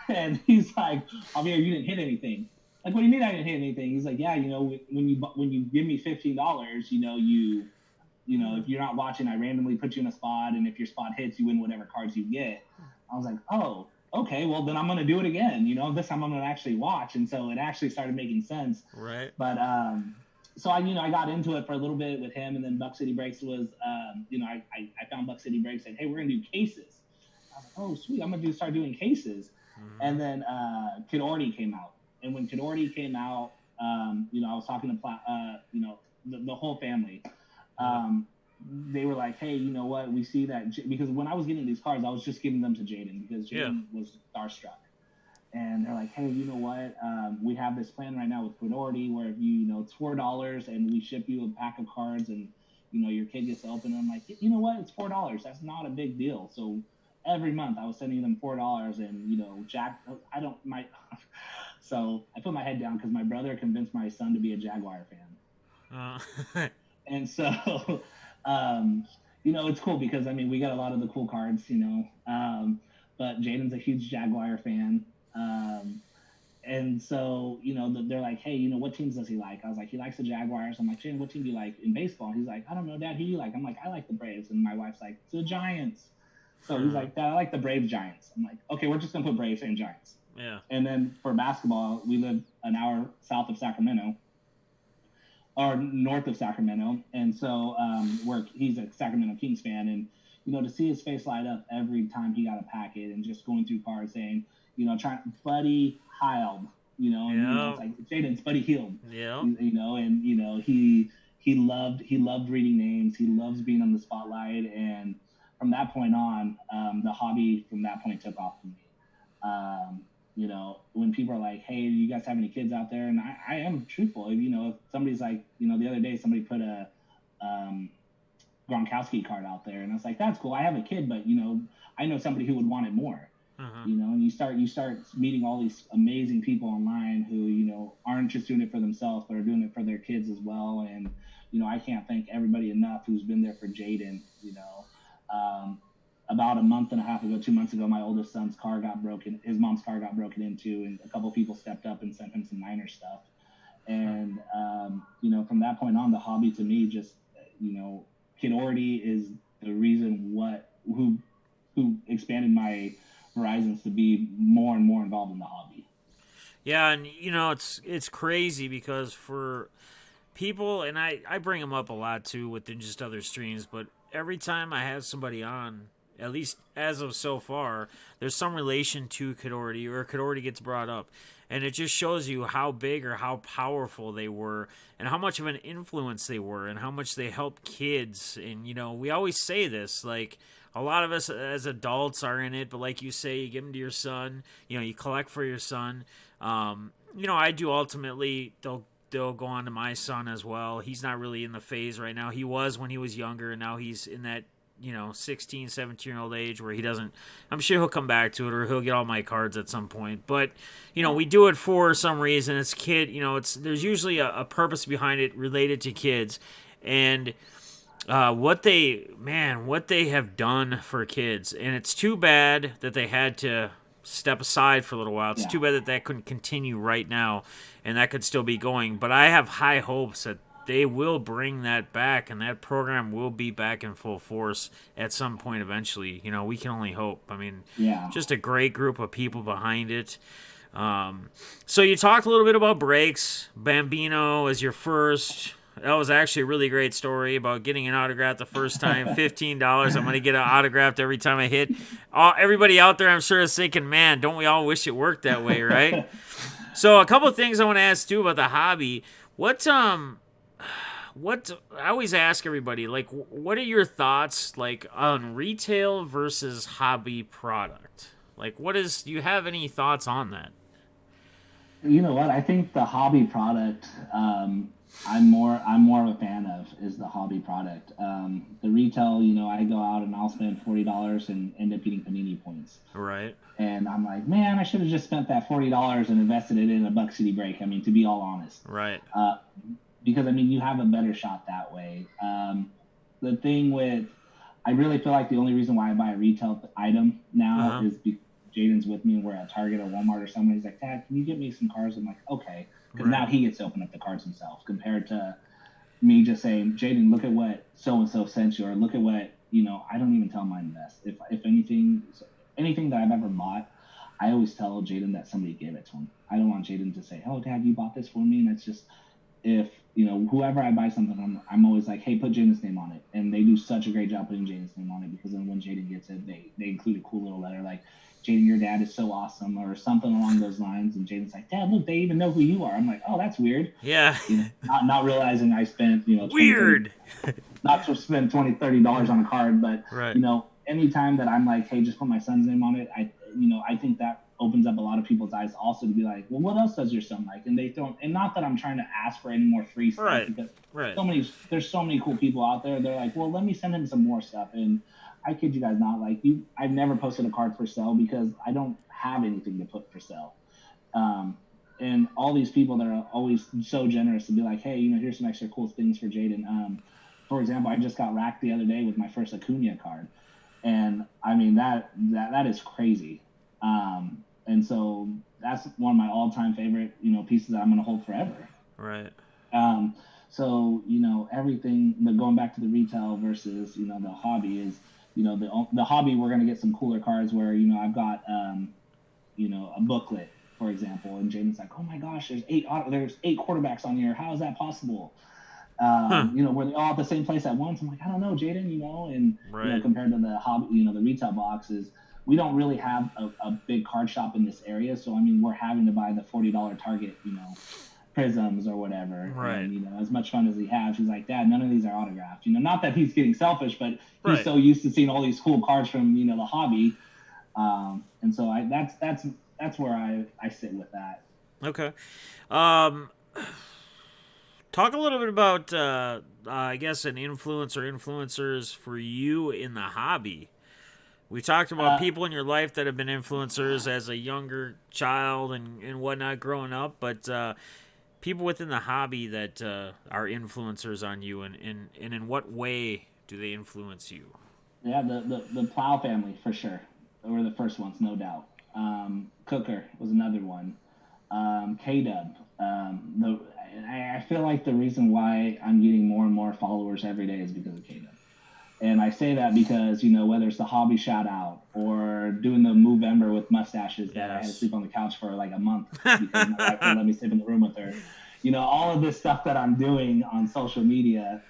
And he's like, Javier, you didn't hit anything. Like, what do you mean I didn't hit anything? He's like, yeah, when you give me $15, if you're not watching, I randomly put you in a spot, and if your spot hits, you win whatever cards you get. I was like, oh, okay, well then I'm gonna do it again. This time I'm gonna actually watch, and so it actually started making sense. Right. But so I got into it for a little bit with him, and then Buck City Breaks was, I found Buck City Breaks saying, hey, we're gonna do cases. I was like, oh sweet, I'm gonna start doing cases. And then Kid Orty came out. And when Kid Orty came out, I was talking to the whole family. They were like, hey, you know what? We see that because when I was getting these cards, I was just giving them to Jaden because Jaden was starstruck. And they're like, hey, you know what? We have this plan right now with Kid Orty where if it's $4 and we ship you a pack of cards and your kid gets to open them. I'm like, you know what? It's $4. That's not a big deal. So every month I was sending them $4, and Jack, So I put my head down because my brother convinced my son to be a Jaguar fan. And so, it's cool because, we got a lot of the cool cards, but Jaden's a huge Jaguar fan. And so, they're like, hey, what teams does he like? I was like, he likes the Jaguars. I'm like, Jaden, what team do you like in baseball? He's like, I don't know, Dad, who do you like? I'm like, I like the Braves. And my wife's like, the Giants. So he's like, Dad, I like the Braves Giants. I'm like, okay, we're just going to put Braves and Giants. Yeah. And then for basketball, we live an hour south of Sacramento, or north of Sacramento. And so he's a Sacramento Kings fan. And, to see his face light up every time he got a packet and just going through cards saying, Buddy Hield, it's like Jaden's Buddy Hield. Yeah. He loved reading names. He loves being on the spotlight. And from that point on, the hobby from that point took off for me. When people are like, hey, do you guys have any kids out there? And I am truthful. If somebody's like, the other day somebody put a Gronkowski card out there, and I was like, that's cool. I have a kid, but, I know somebody who would want it more. And you start meeting all these amazing people online who, aren't just doing it for themselves, but are doing it for their kids as well. And, I can't thank everybody enough who's been there for Jaden. About a month and a half ago, 2 months ago, my oldest son's car got broken. His mom's car got broken into, and a couple of people stepped up and sent him some Niner stuff. And, from that point on, the hobby to me just, Kid Orty is the reason who expanded my horizons to be more and more involved in the hobby. Yeah, and, it's crazy because for people, and I bring them up a lot too within just other streams, but every time I have somebody on, at least as of so far, there's some relation to Cadordy, or Cadordy gets brought up. And it just shows you how big or how powerful they were and how much of an influence they were and how much they helped kids. And, we always say this, like, a lot of us as adults are in it, but like you say, you give them to your son, you collect for your son. I do ultimately, they'll go on to my son as well. He's not really in the phase right now. He was when he was younger, and now he's in that 16, 17-year-old age where he doesn't, I'm sure he'll come back to it, or he'll get all my cards at some point. But, we do it for some reason. It's kid, there's usually a purpose behind it related to kids. And what they have done for kids. And it's too bad that they had to step aside for a little while. It's too bad that couldn't continue right now, and that could still be going. But I have high hopes that they will bring that back, and that program will be back in full force at some point eventually. We can only hope. I mean, just a great group of people behind it. So you talked a little bit about breaks. Bambino as your first. That was actually a really great story about getting an autograph the first time. $15. I'm going to get it autographed every time I hit. Everybody out there, I'm sure, is thinking, man, don't we all wish it worked that way, right? So a couple of things I want to ask, too, about the hobby. What I always ask everybody, like, what are your thoughts, like, on retail versus hobby product? Like, do you have any thoughts on that? You know what? I think the hobby product, I'm more of a fan of is the hobby product. The retail, I go out and I'll spend $40 and end up getting Panini points. Right. And I'm like, man, I should have just spent that $40 and invested it in a Buck City break. I mean, to be all honest. Right. Because, I mean, you have a better shot that way. The thing with, I really feel like the only reason why I buy a retail item now is because Jaden's with me and we're at Target or Walmart or somewhere. He's like, Dad, can you get me some cards? I'm like, okay. Because now he gets to open up the cards himself compared to me just saying, Jaden, look at what so-and-so sent you, or look at what, I don't even tell mine best. If anything that I've ever bought, I always tell Jaden that somebody gave it to him. I don't want Jaden to say, oh, Dad, you bought this for me. And it's just, if, whoever I buy something from, I'm always like, hey, put Jaden's name on it. And they do such a great job putting Jaden's name on it, because then when Jaden gets it, they include a cool little letter like, Jaden, your dad is so awesome, or something along those lines. And Jaden's like, Dad, look, they even know who you are. I'm like, oh, that's weird. Yeah. Not realizing I spent, weird. not to spend $20, $30 on a card, but, right. Anytime that I'm like, hey, just put my son's name on it, I think that opens up a lot of people's eyes also to be like, well, what else does your son like? And they don't, and not that I'm trying to ask for any more free stuff, because there's so many cool people out there. They're like, well, let me send him some more stuff. And I kid you guys not, like, I've never posted a card for sale because I don't have anything to put for sale. And all these people that are always so generous to be like, hey, here's some extra cool things for Jaden. For example, I just got racked the other day with my first Acuna card. And I mean, that is crazy. And so that's one of my all-time favorite, pieces that I'm going to hold forever. Right. So, everything, but going back to the retail versus, the hobby is, the hobby, we're going to get some cooler cards where, I've got, a booklet, for example, and Jaden's like, oh my gosh, there's 8 quarterbacks on here. How is that possible? Were they all at the same place at once? I'm like, I don't know, Jaden, and, compared to the hobby, the retail boxes, we don't really have a big card shop in this area. So, I mean, we're having to buy the $40 Target, prisms or whatever. Right. And, as much fun as he has, he's like, Dad, none of these are autographed. Not that he's getting selfish, but he's so used to seeing all these cool cards from, the hobby. And so that's where I sit with that. Okay. Talk a little bit about, I guess, an influence or influencers for you in the hobby. We talked about people in your life that have been influencers as a younger child and whatnot growing up, but people within the hobby that are influencers on you, and in what way do they influence you? Yeah, the Plow family, for sure. They were the first ones, no doubt. Cooker was another one. K-Dub. I feel like the reason why I'm getting more and more followers every day is because of K-Dub. And I say that because, whether it's the hobby shout out or doing the Movember with mustaches that I had to sleep on the couch for like a month because my wife wouldn't let me sleep in the room with her. All of this stuff that I'm doing on social media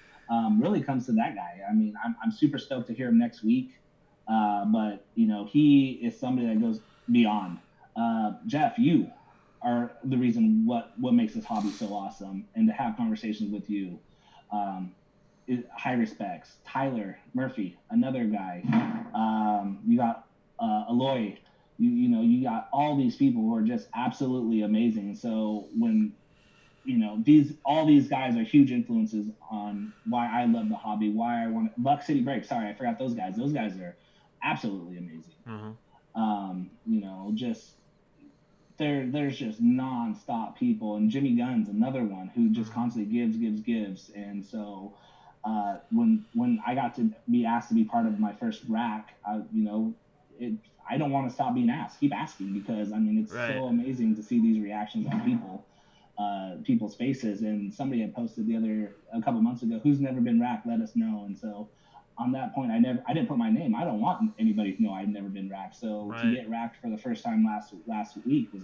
really comes to that guy. I mean, I'm super stoked to hear him next week. But he is somebody that goes beyond. Jeff, you are the reason what makes this hobby so awesome, and to have conversations with you. Um, High respects. Tyler Murphy, another guy. You got Aloy. You got all these people who are just absolutely amazing. So when all these guys are huge influences on why I love the hobby, why I want Buck City Break. Sorry, I forgot those guys. Those guys are absolutely amazing. Just there's just nonstop people, and Jimmy Gunn's another one who just constantly gives, and so when I got to be asked to be part of my first rack, I don't want to stop being asked. Keep asking, because it's so amazing to see these reactions on people's faces. And somebody had posted a couple months ago, who's never been racked, let us know. And so on that point, I didn't put my name. I don't want anybody to know I've never been racked. So to get racked for the first time last week was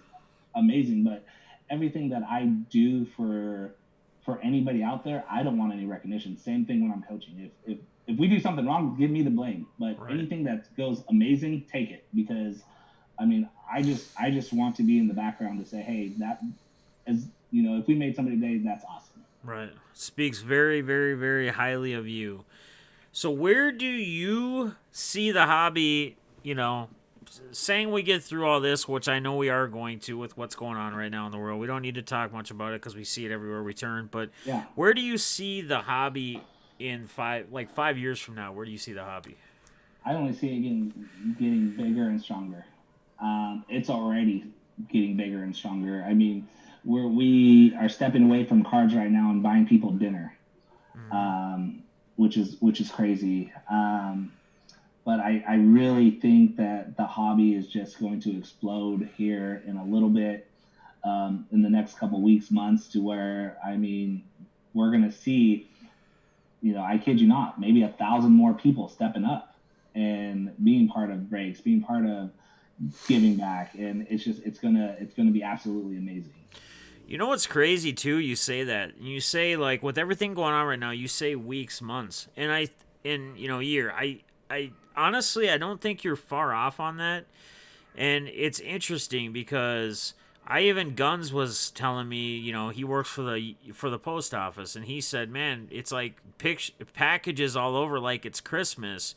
amazing. But everything that I do for anybody out there, I don't want any recognition. Same thing when I'm coaching. If we do something wrong, give me the blame. But anything that goes amazing, take it, because I just want to be in the background to say, hey, that is, if we made somebody today, that's awesome. Right. Speaks very, very, very highly of you. So where do you see the hobby, saying we get through all this, which I know we are going to with what's going on right now in the world. We don't need to talk much about it because we see it everywhere we turn. But where do you see the hobby in 5 years from now? Where do you see the hobby? I only see it getting bigger and stronger. It's already getting bigger and stronger. We are stepping away from cards right now and buying people dinner, which is crazy. But I really think that the hobby is just going to explode here in a little bit, in the next couple weeks, months, to where, we're going to see, I kid you not, maybe 1,000 more people stepping up and being part of breaks, being part of giving back. And it's going to be absolutely amazing. You know what's crazy too? You say that. You say, like, with everything going on right now, you say weeks, months, and year. I honestly, I don't think you're far off on that. And it's interesting because Guns was telling me, he works for the post office, and he said, man, it's like packages all over like it's Christmas.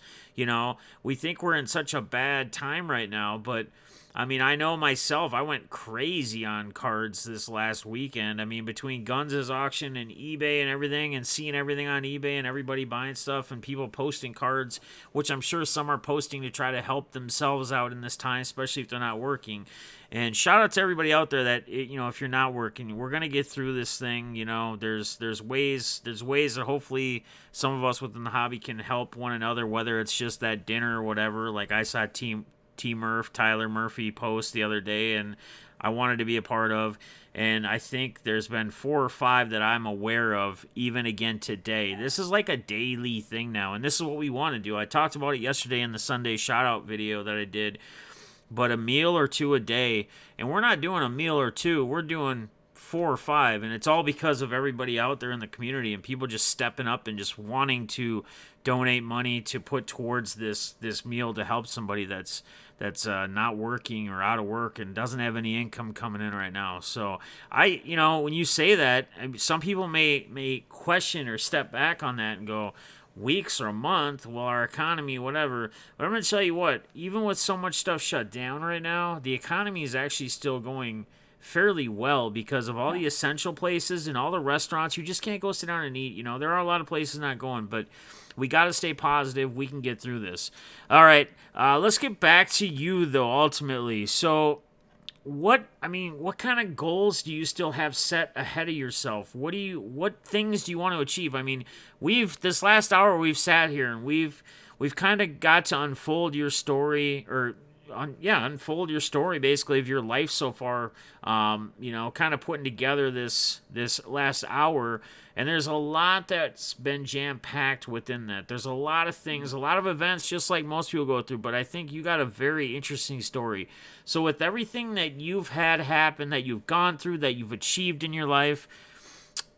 We think we're in such a bad time right now, but I know myself, I went crazy on cards this last weekend. Between Guns' auction and eBay and everything, and seeing everything on eBay and everybody buying stuff and people posting cards, which I'm sure some are posting to try to help themselves out in this time, especially if they're not working. And shout out to everybody out there that, if you're not working, we're going to get through this thing. There's ways that hopefully some of us within the hobby can help one another, whether it's just that dinner or whatever. Like I saw Tyler Murphy post the other day, and I wanted to be a part of. And I think there's been 4 or 5 that I'm aware of, even again today. This is like a daily thing now, and this is what we want to do. I talked about it yesterday in the Sunday shout-out video that I did, but a meal or 2 a day. And we're not doing a meal or 2, we're doing 4 or 5, and it's all because of everybody out there in the community and people just stepping up and just wanting to donate money to put towards this meal to help somebody that's not working or out of work and doesn't have any income coming in right now. So when you say that, some people may question or step back on that and go, weeks or a month, well, our economy, whatever. But I'm going to tell you what, even with so much stuff shut down right now, the economy is actually still going fairly well because of all the essential places and all the restaurants. You just can't go sit down and eat. There are a lot of places not going, but we got to stay positive. We can get through this. All right, let's get back to you, though, ultimately. So what kind of goals do you still have set ahead of yourself? What things do you want to achieve? This last hour we've sat here and we've kind of got to unfold your story, unfold your story basically of your life so far. Kind of putting together this last hour, and there's a lot that's been jam-packed within that. There's a lot of things, a lot of events, just like most people go through, but I think you got a very interesting story. So with everything that you've had happen, that you've gone through, that you've achieved in your life,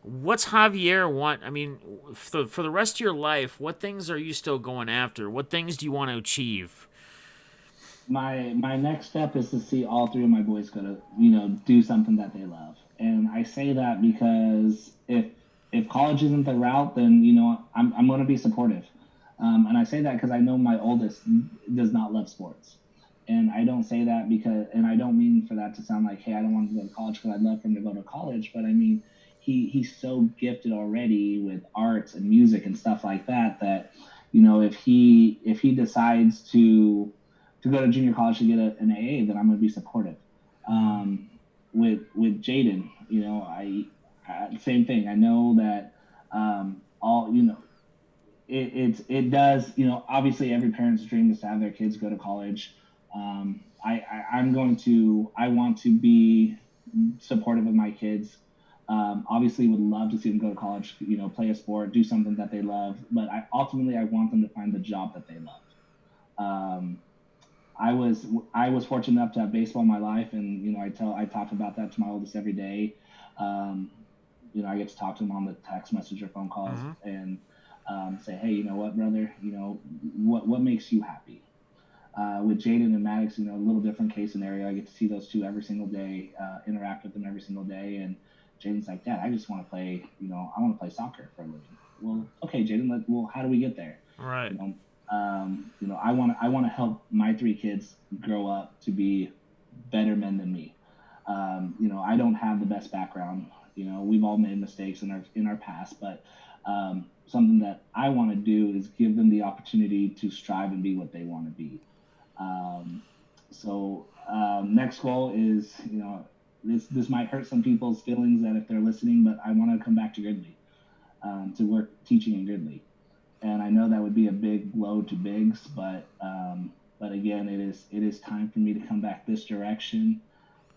what's Javier want? I mean, for the rest of your life, what things are you still going after? What things do you want to achieve? My next step is to see all three of my boys go to do something that they love, and I say that because if college isn't the route, then I'm going to be supportive, and I say that because I know my oldest does not love sports, and I don't say that because, and I don't mean for that to sound like, hey, I don't want to go to college, because I'd love for him to go to college, but I mean he's so gifted already with arts and music and stuff like that, that if he decides to go to junior college to get an AA, then I'm going to be supportive. With Jaden, same thing. I know that all it does. Obviously, every parent's dream is to have their kids go to college. I want to be supportive of my kids. Obviously, would love to see them go to college. Play a sport, do something that they love. But ultimately I want them to find the job that they love. Um, I was fortunate enough to have baseball in my life, and I talk about that to my oldest every day. Um, I get to talk to him on the text message or phone calls, Mm-hmm. and say, hey, you know what, brother, what makes you happy? With Jaden and Maddox, a little different case scenario. I get to see those two every single day, interact with them every single day, and Jaden's like, Dad, I just want to play. I want to play soccer for a living. Well, okay, Jaden. Well, how do we get there? Right. You know, I want to help my three kids grow up to be better men than me. I don't have the best background. We've all made mistakes in our past, but something that I want to do is give them the opportunity to strive and be what they want to be. Um, next goal is, this might hurt some people's feelings that if they're listening, but I want to come back to Gridley, to work teaching in Gridley, and I know that would be a big blow to Biggs, but again, it is time for me to come back this direction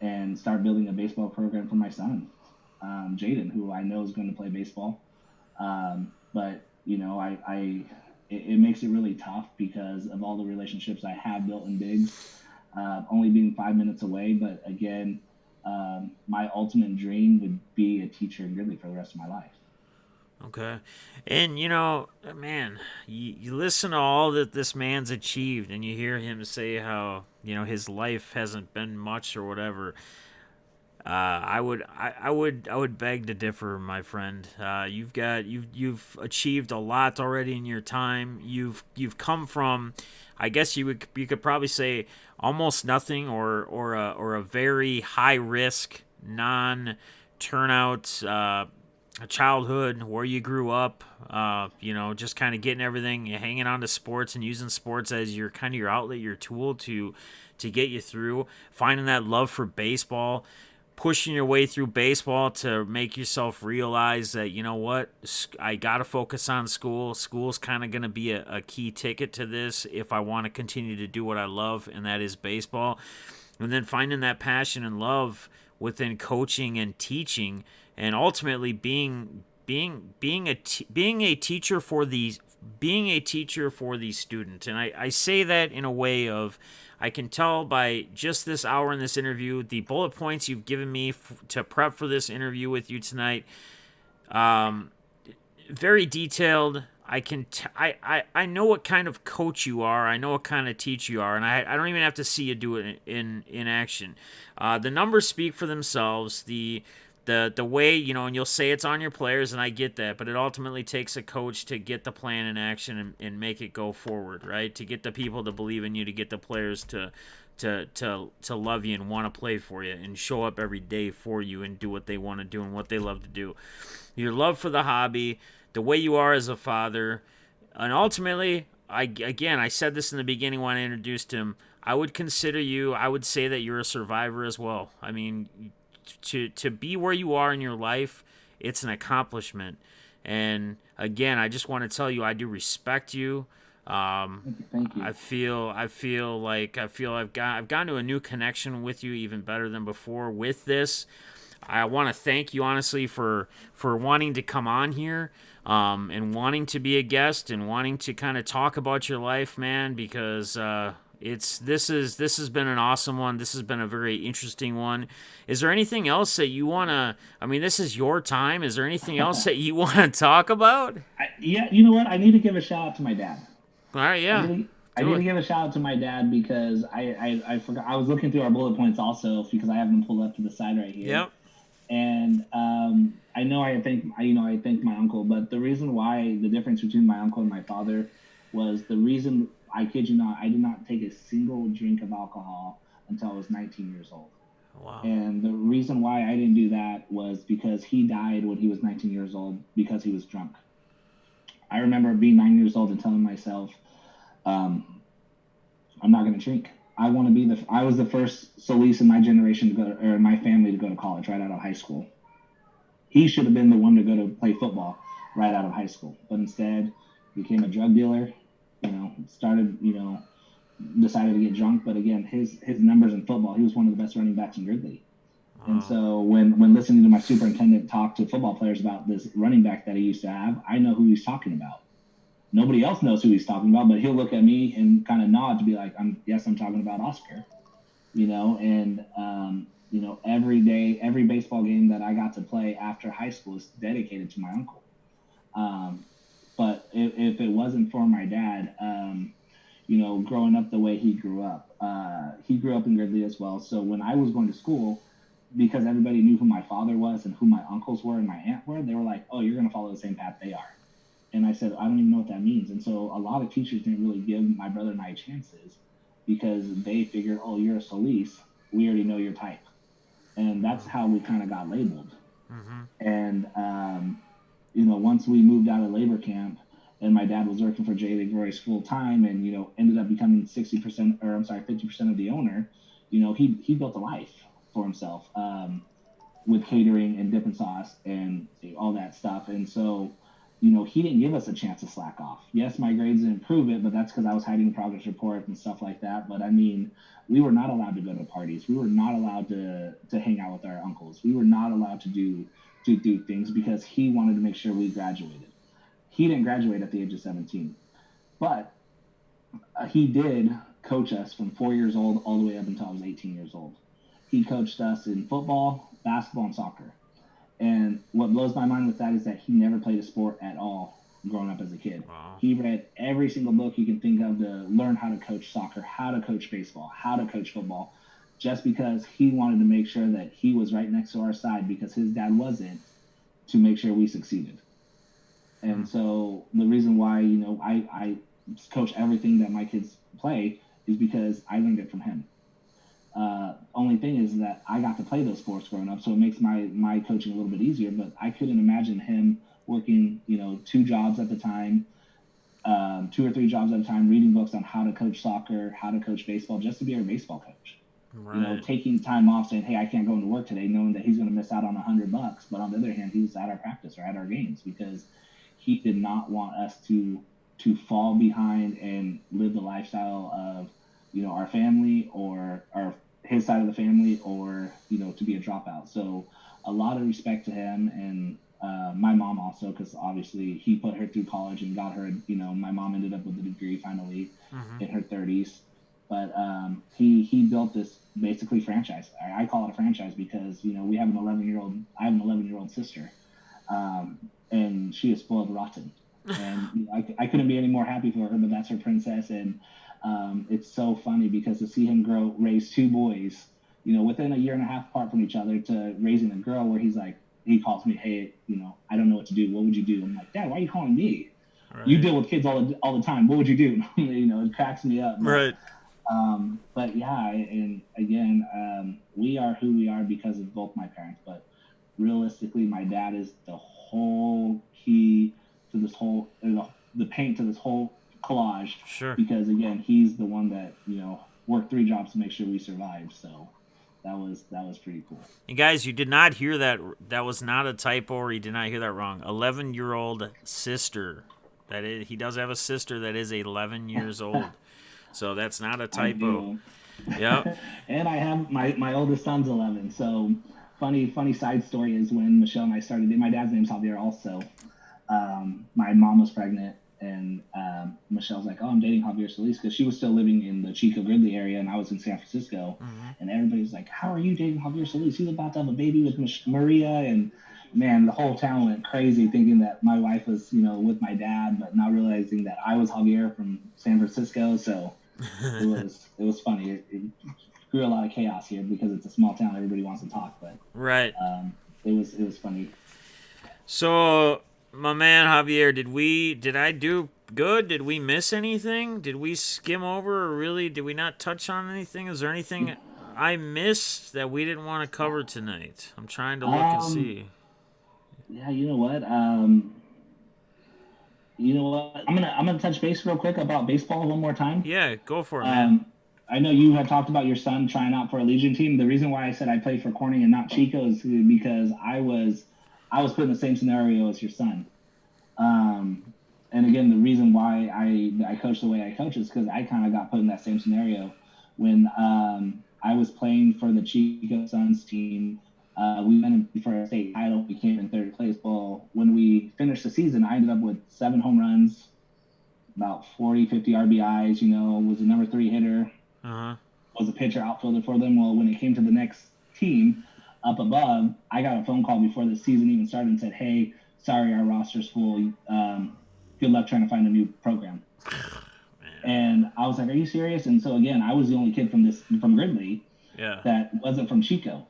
and start building a baseball program for my son, Jaden, who I know is going to play baseball. But it makes it really tough because of all the relationships I have built in Biggs, only being 5 minutes away. But again, my ultimate dream would be a teacher in Gridley for the rest of my life. Okay. And man, you listen to all that this man's achieved and you hear him say how, his life hasn't been much or whatever. I would beg to differ, my friend. You've achieved a lot already in your time. You've come from, I guess you could probably say almost nothing, or a very high risk, non turnout childhood where you grew up. Just kind of getting everything, hanging on to sports and using sports as your kind of your outlet, your tool to get you through. Finding that love for baseball, pushing your way through baseball to make yourself realize that, what, I got to focus on school. School's kind of going to be a key ticket to this if I want to continue to do what I love, and that is baseball. And then finding that passion and love within coaching and teaching, and ultimately being a teacher for these students. And I say that in a way of, I can tell by just this hour in this interview, the bullet points you've given me to prep for this interview with you tonight, very detailed. I know what kind of coach you are. I know what kind of teacher you are, and I don't even have to see you do it in action. The numbers speak for themselves. The way, and you'll say it's on your players, and I get that, but it ultimately takes a coach to get the plan in action and make it go forward, right? To get the people to believe in you, to get the players to love you and want to play for you and show up every day for you and do what they want to do and what they love to do. Your love for the hobby, the way you are as a father, and ultimately, I said this in the beginning when I introduced him, I would say that you're a survivor as well. I mean, to be where you are in your life, it's an accomplishment. And again, I just want to tell you, I do respect you. Thank you. I've gotten to a new connection with you, even better than before with this. I want to thank you honestly for wanting to come on here, and wanting to be a guest and wanting to kind of talk about your life, man. Because This has been an awesome one. This has been a very interesting one. Is there anything else that you want to, I mean, this is your time. Is there anything else that you want to talk about? Yeah, you know what? I need to give a shout out to my dad. All right, I yeah. need to, I Do need to it. give a shout out to my dad because I forgot I was looking through our bullet points also because I have them pulled up to the side right here. Yep. And I know I thank my uncle, but the reason why the difference between my uncle and my father was the reason I kid you not, I did not take a single drink of alcohol until I was 19 years old. Wow. And the reason why I didn't do that was because he died when he was 19 years old because he was drunk. I remember being 9 years old and telling myself, um, I'm not going to drink. I want to be the. I was the first Solis in my generation to go, or in my family to go to college right out of high school. He should have been the one to go to play football right out of high school, but instead became a drug dealer. Started decided to get drunk. But again, his numbers in football, he was one of the best running backs in Gridley. And Wow. so when listening to my superintendent talk to football players about this running back that he used to have, I know who he's talking about. Nobody else knows who he's talking about, but he'll look at me and kind of nod to be like, I'm talking about Oscar, and every day, every baseball game that I got to play after high school is dedicated to my uncle. Um, but if it wasn't for my dad, growing up the way he grew up in Gridley as well. So when I was going to school, because everybody knew who my father was and who my uncles were and my aunt were, they were like, "Oh, you're going to follow the same path they are." And I said, "I don't even know what that means." And so a lot of teachers didn't really give my brother and I chances because they figured, "Oh, you're a Solis. We already know your type." And that's how we kind of got labeled. Mm-hmm. And once we moved out of labor camp, and my dad was working for J. League Royce full time, and ended up becoming 60%, or I'm sorry, 50% of the owner. He built a life for himself with catering and dipping sauce and all that stuff. And so, he didn't give us a chance to slack off. Yes, my grades didn't prove it, but that's because I was hiding progress reports and stuff like that. But I mean, we were not allowed to go to parties. We were not allowed to hang out with our uncles. We were not allowed to do things because he wanted to make sure we graduated. He didn't graduate at the age of 17, but he did coach us from 4 years old all the way up until I was 18 years old. He coached us in football, basketball, and soccer. And what blows my mind with that is that he never played a sport at all growing up as a kid. Wow. He read every single book you can think of to learn how to coach soccer, how to coach baseball, how to coach football, just because he wanted to make sure that he was right next to our side because his dad wasn't, to make sure we succeeded. Hmm. And so the reason why, I coach everything that my kids play is because I learned it from him. Only thing is that I got to play those sports growing up, so it makes my coaching a little bit easier. But I couldn't imagine him working, two jobs at the time, two or three jobs at a time, reading books on how to coach soccer, how to coach baseball, just to be our baseball coach. Right. Taking time off, saying, "Hey, I can't go into work today," knowing that he's going to miss out on $100. But on the other hand, he was at our practice or at our games because he did not want us to fall behind and live the lifestyle of our family or our his side of the family or to be a dropout. So a lot of respect to him and my mom also because obviously he put her through college and got her. My mom ended up with a degree finally Mm-hmm. in her 30s. But he built this basically franchise. I call it a franchise because we have an 11-year-old. I have an 11-year-old sister, and she is spoiled rotten. And I couldn't be any more happy for her. But that's her princess, and it's so funny because to see him raise two boys, within a year and a half apart from each other, to raising a girl where he calls me, "Hey, I don't know what to do. What would you do?" I'm like, "Dad, why are you calling me? You Right. deal with kids all the time. What would you do?" It cracks me up, but. Right. Yeah, and again, we are who we are because of both my parents. But realistically, my dad is the whole key to this whole, the paint to this whole collage. Sure. Because again, he's the one that worked three jobs to make sure we survived. So that was pretty cool. And guys, you did not hear that. That was not a typo, or you did not hear that wrong. 11-year-old sister. That is, he does have a sister that is 11 years old. So that's not a I typo. do, Yep. and I have my oldest son's 11. So funny side story is when Michelle and I started. My dad's name's Javier also. My mom was pregnant And Michelle's like, "Oh, I'm dating Javier Solis," because she was still living in the Chico Gridley area, and I was in San Francisco. Mm-hmm. And everybody's like, "How are you dating Javier Solis? He's about to have a baby with Maria." And man, the whole town went crazy thinking that my wife was, with my dad, but not realizing that I was Javier from San Francisco. So it was funny. It grew a lot of chaos here because it's a small town. Everybody wants to talk, but Right. it was funny. So, my man Javier, did I do good? Did we miss anything? Did we skim over, or really did we not touch on anything? Is there anything I missed that we didn't want to cover tonight? I'm trying to look and Um, see. yeah, you know what? I'm gonna touch base real quick about baseball one more time. Yeah, go for it, man. Um, I know you had talked about your son trying out for a Legion team. The reason why I said I played for Corning and not Chico is because I was put in the same scenario as your son. And again, the reason why I coach the way I coach is because I kind of got put in that same scenario when I was playing for the Chico Suns team. We went in for a state title. We came in third place. Well, when we finished the season, I ended up with 7 home runs, about 40, 50 RBIs. Was a number 3 hitter. Uh huh. Was a pitcher outfielder for them. Well, when it came to the next team up above, I got a phone call before the season even started and said, "Hey, sorry, our roster's full. Good luck trying to find a new program." And I was like, "Are you serious?" And so again, I was the only kid from Gridley Yeah. that wasn't from Chico.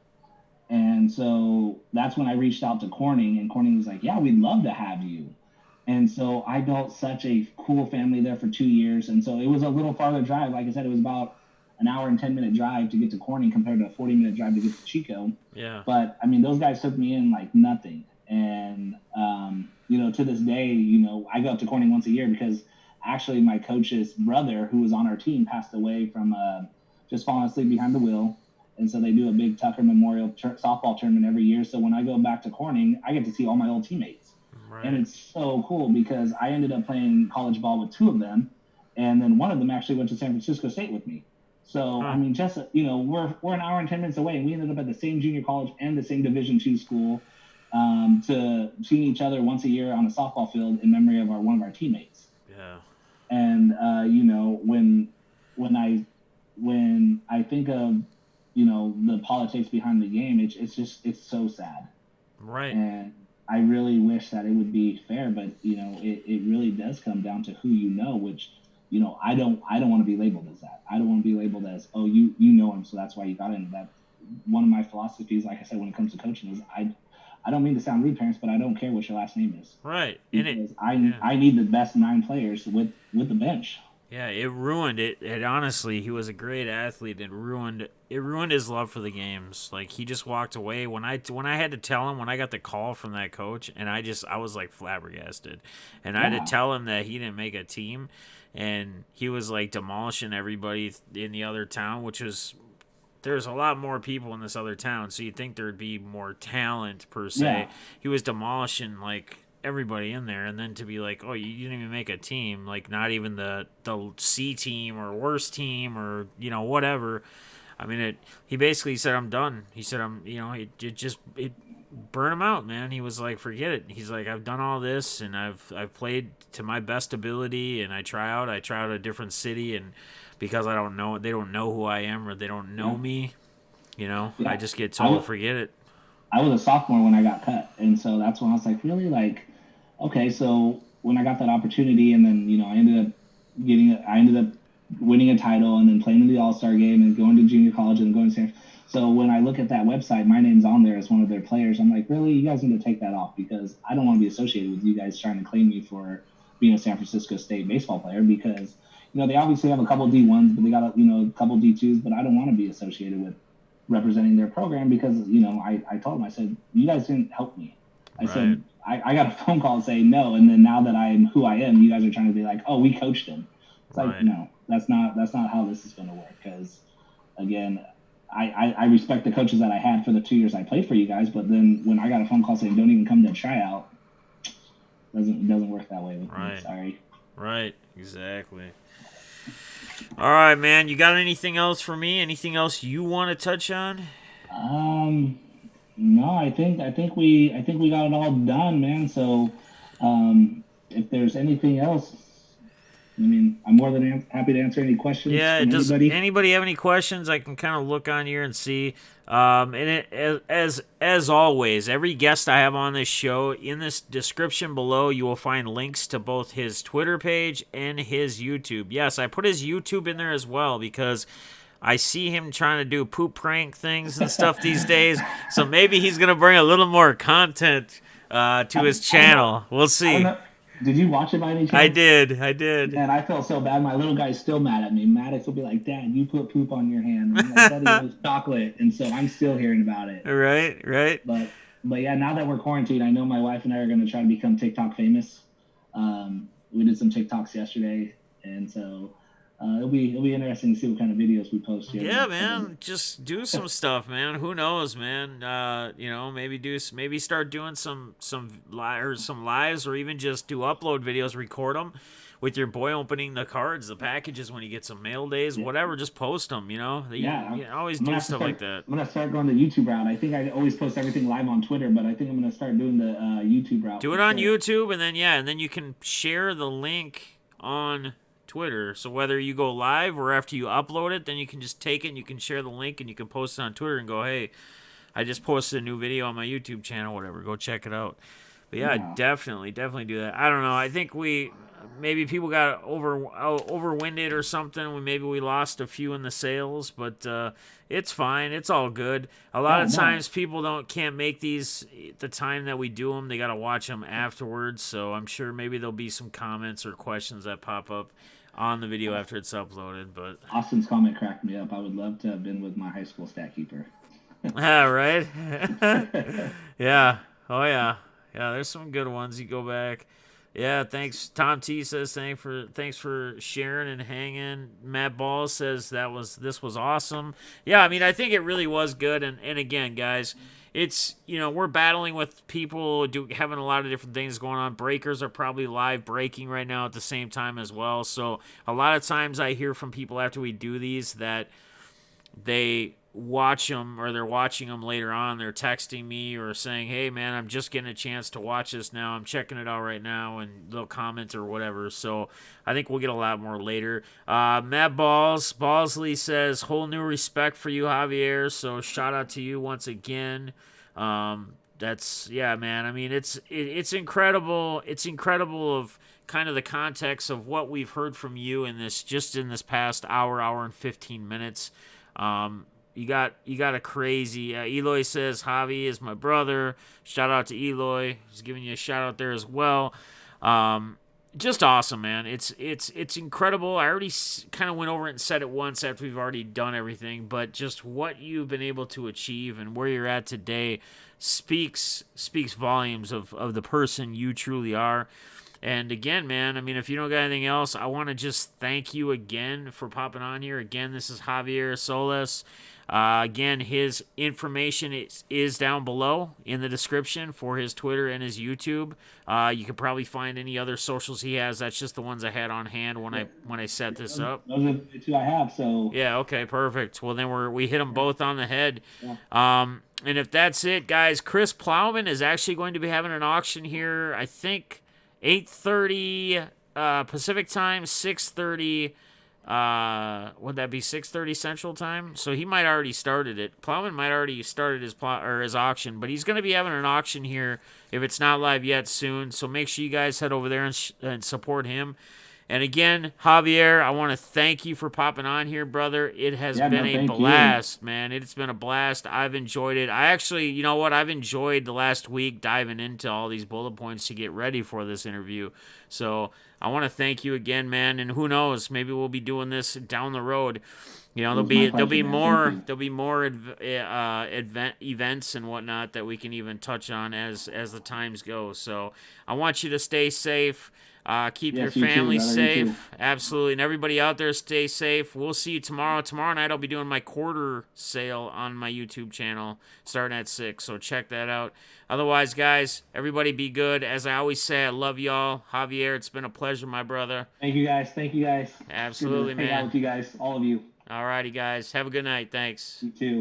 And so that's when I reached out to Corning, and Corning was like, "Yeah, we'd love to have you." And so I built such a cool family there for 2 years. And so it was a little farther drive. Like I said, it was about an hour and 10-minute drive to get to Corning compared to a 40-minute drive to get to Chico. Yeah. But I mean, those guys took me in like nothing. And, to this day, I go up to Corning once a year because actually my coach's brother, who was on our team, passed away from just falling asleep behind the wheel. And so they do a big Tucker Memorial softball tournament every year. So when I go back to Corning, I get to see all my old teammates. Right. And it's so cool because I ended up playing college ball with 2 of them. And then one of them actually went to San Francisco State with me. So, I mean, just, we're an hour and 10 minutes away, and we ended up at the same junior college and the same Division II school to seeing each other once a year on a softball field in memory of one of our teammates. Yeah. And, when I think of, the politics behind the game, it's so sad. Right. And I really wish that it would be fair, but, it really does come down to who which, I don't want to be labeled as that. I don't want to be labeled as, oh, you know him, so that's why you got in. That one of my philosophies, like I said, when it comes to coaching, is I don't mean to sound rude, parents, but I don't care what your last name is. Right. Because I need the best 9 players with the bench. Yeah, it ruined it. And honestly, he was a great athlete. It ruined his love for the games. Like he just walked away when I had to tell him when I got the call from that coach, and I was like flabbergasted, and I had to tell him that he didn't make a team, and he was like demolishing everybody in the other town, which was there's a lot more people in this other town, so you'd think there'd be more talent per se. Yeah. He was demolishing like everybody in there, and then to be like, oh, you didn't even make a team, like not even the C team or worst team or whatever. I mean, he basically said, I'm done. He said, it burned him out, man. He was like, forget it. He's like, I've done all this, and I've played to my best ability, and I try out a different city, and because they don't know who I am, or they don't know me, Yeah. I just get told, forget it. I was a sophomore when I got cut, and so that's when I was like, really, like, okay. So when I got that opportunity, and then I ended up winning a title, and then playing in the All-Star game, and going to junior college, and going to San. So when I look at that website, my name's on there as one of their players. I'm like, really, you guys need to take that off because I don't want to be associated with you guys trying to claim me for being a San Francisco State baseball player because they obviously have a couple D1s, but they got a couple D2s, but I don't want to be associated with representing their program because I told them, I said, you guys didn't help me. I said I got a phone call saying no, and then now that I'm who I am, you guys are trying to be like, oh, we coached him. It's like, no, that's not how this is going to work. Because again, I respect the coaches that I had for the 2 years I played for you guys, but then when I got a phone call saying don't even come to a tryout, it doesn't work that way with me. Sorry. Right. Exactly. All right, man. You got anything else for me? Anything else you want to touch on? No, I think we got it all done, man. So, if there's anything else, I mean, I'm more than happy to answer any questions Yeah, from does anybody. anybody have any questions? I can kind of look on here and see. And as always, every guest I have on this show, in this description below, you will find links to both his Twitter page and his YouTube. Yes, I put his YouTube in there as well because I see him trying to do poop prank things and stuff these days. So maybe he's gonna bring a little more content to his channel. We'll I don't see. know. Did you watch it by any chance? I did. I did. Man, I felt so bad. My little guy's still mad at me. Maddox will be like, "Dad, you put poop on your hand." And I'm like, "Buddy, it was chocolate," and so I'm still hearing about it. Right. Right. But yeah, now that we're quarantined, I know my wife and I are going to try to become TikTok famous. We did some TikToks yesterday, and so it'll be interesting to see what kind of videos we post here. Yeah, man, just do some stuff, man. Who knows, man? Maybe start doing some lives, or even just do upload videos, record them with your boy opening the cards, the packages when you get some mail days, whatever. Just post them, you know. You always do stuff like that. I'm gonna start going the YouTube route. I think I always post everything live on Twitter, but I think I'm gonna start doing the YouTube route. Do it on YouTube, and then you can share the link on Twitter. So whether you go live or after you upload it, then you can just take it and you can share the link and you can post it on Twitter and go, hey, I just posted a new video on my YouTube channel, whatever. Go check it out. But yeah, definitely do that. I don't know. I think maybe people got overwinded or something. Maybe we lost a few in the sales, but it's fine. It's all good. A lot of times people can't make these the time that we do them. They got to watch them afterwards. So I'm sure maybe there'll be some comments or questions that pop up on the video after it's uploaded. But Austin's comment cracked me up. I would love to have been with my high school stat keeper. Right? Yeah. Oh yeah. Yeah, there's some good ones. You go back. Yeah, thanks. Tom T says thanks for sharing and hanging. Matt Ball says this was awesome. Yeah, I mean, I think it really was good. And again, guys, it's, we're battling with people having a lot of different things going on. Breakers are probably live breaking right now at the same time as well. So a lot of times I hear from people after we do these that they watch them, or they're watching them later on. They're texting me or saying, hey man, I'm just getting a chance to watch this now, I'm checking it out right now, and they'll comment or whatever. So I think we'll get a lot more later. Matt Ballsley says, whole new respect for you, Javier. So shout out to you once again. Man, I mean, it's incredible. It's incredible of kind of the context of what we've heard from you in this past hour and 15 minutes. You got a crazy. Eloy says Javi is my brother. Shout out to Eloy. He's giving you a shout out there as well. Just awesome, man. It's incredible. I already kind of went over it and said it once after we've already done everything, but just what you've been able to achieve and where you're at today speaks volumes of the person you truly are. And again, man, I mean, if you don't got anything else, I want to just thank you again for popping on here. Again, this is Javier Solis. Again, his information is down below in the description for his Twitter and his YouTube. You can probably find any other socials he has. That's just the ones I had on hand when I set this up. Those are the two I have. So yeah, okay, perfect. Well, then we hit them both on the head. Yeah. And if that's it, guys, Chris Plowman is actually going to be having an auction here. I think 8:30 Pacific time, 6:30. Would that be 6:30 Central Time? So he might already started it. Plowman might already started his auction, but he's going to be having an auction here if it's not live yet soon. So make sure you guys head over there and support him. And again, Javier, I want to thank you for popping on here, brother. It has been a blast, man. It's been a blast. I've enjoyed it. I actually, you know what? I've enjoyed the last week diving into all these bullet points to get ready for this interview. So I want to thank you again, man. And who knows? Maybe we'll be doing this down the road. There'll be more events and whatnot that we can even touch on as the times go. So I want you to stay safe. Keep your family safe. Absolutely. And everybody out there, stay safe. We'll see you tomorrow. Tomorrow night, I'll be doing my quarter sale on my YouTube channel starting at 6. So check that out. Otherwise, guys, everybody be good. As I always say, I love y'all. Javier, it's been a pleasure, my brother. Thank you, guys. Absolutely, man. Hang out with you guys, all of you. All righty, guys. Have a good night. Thanks. You too.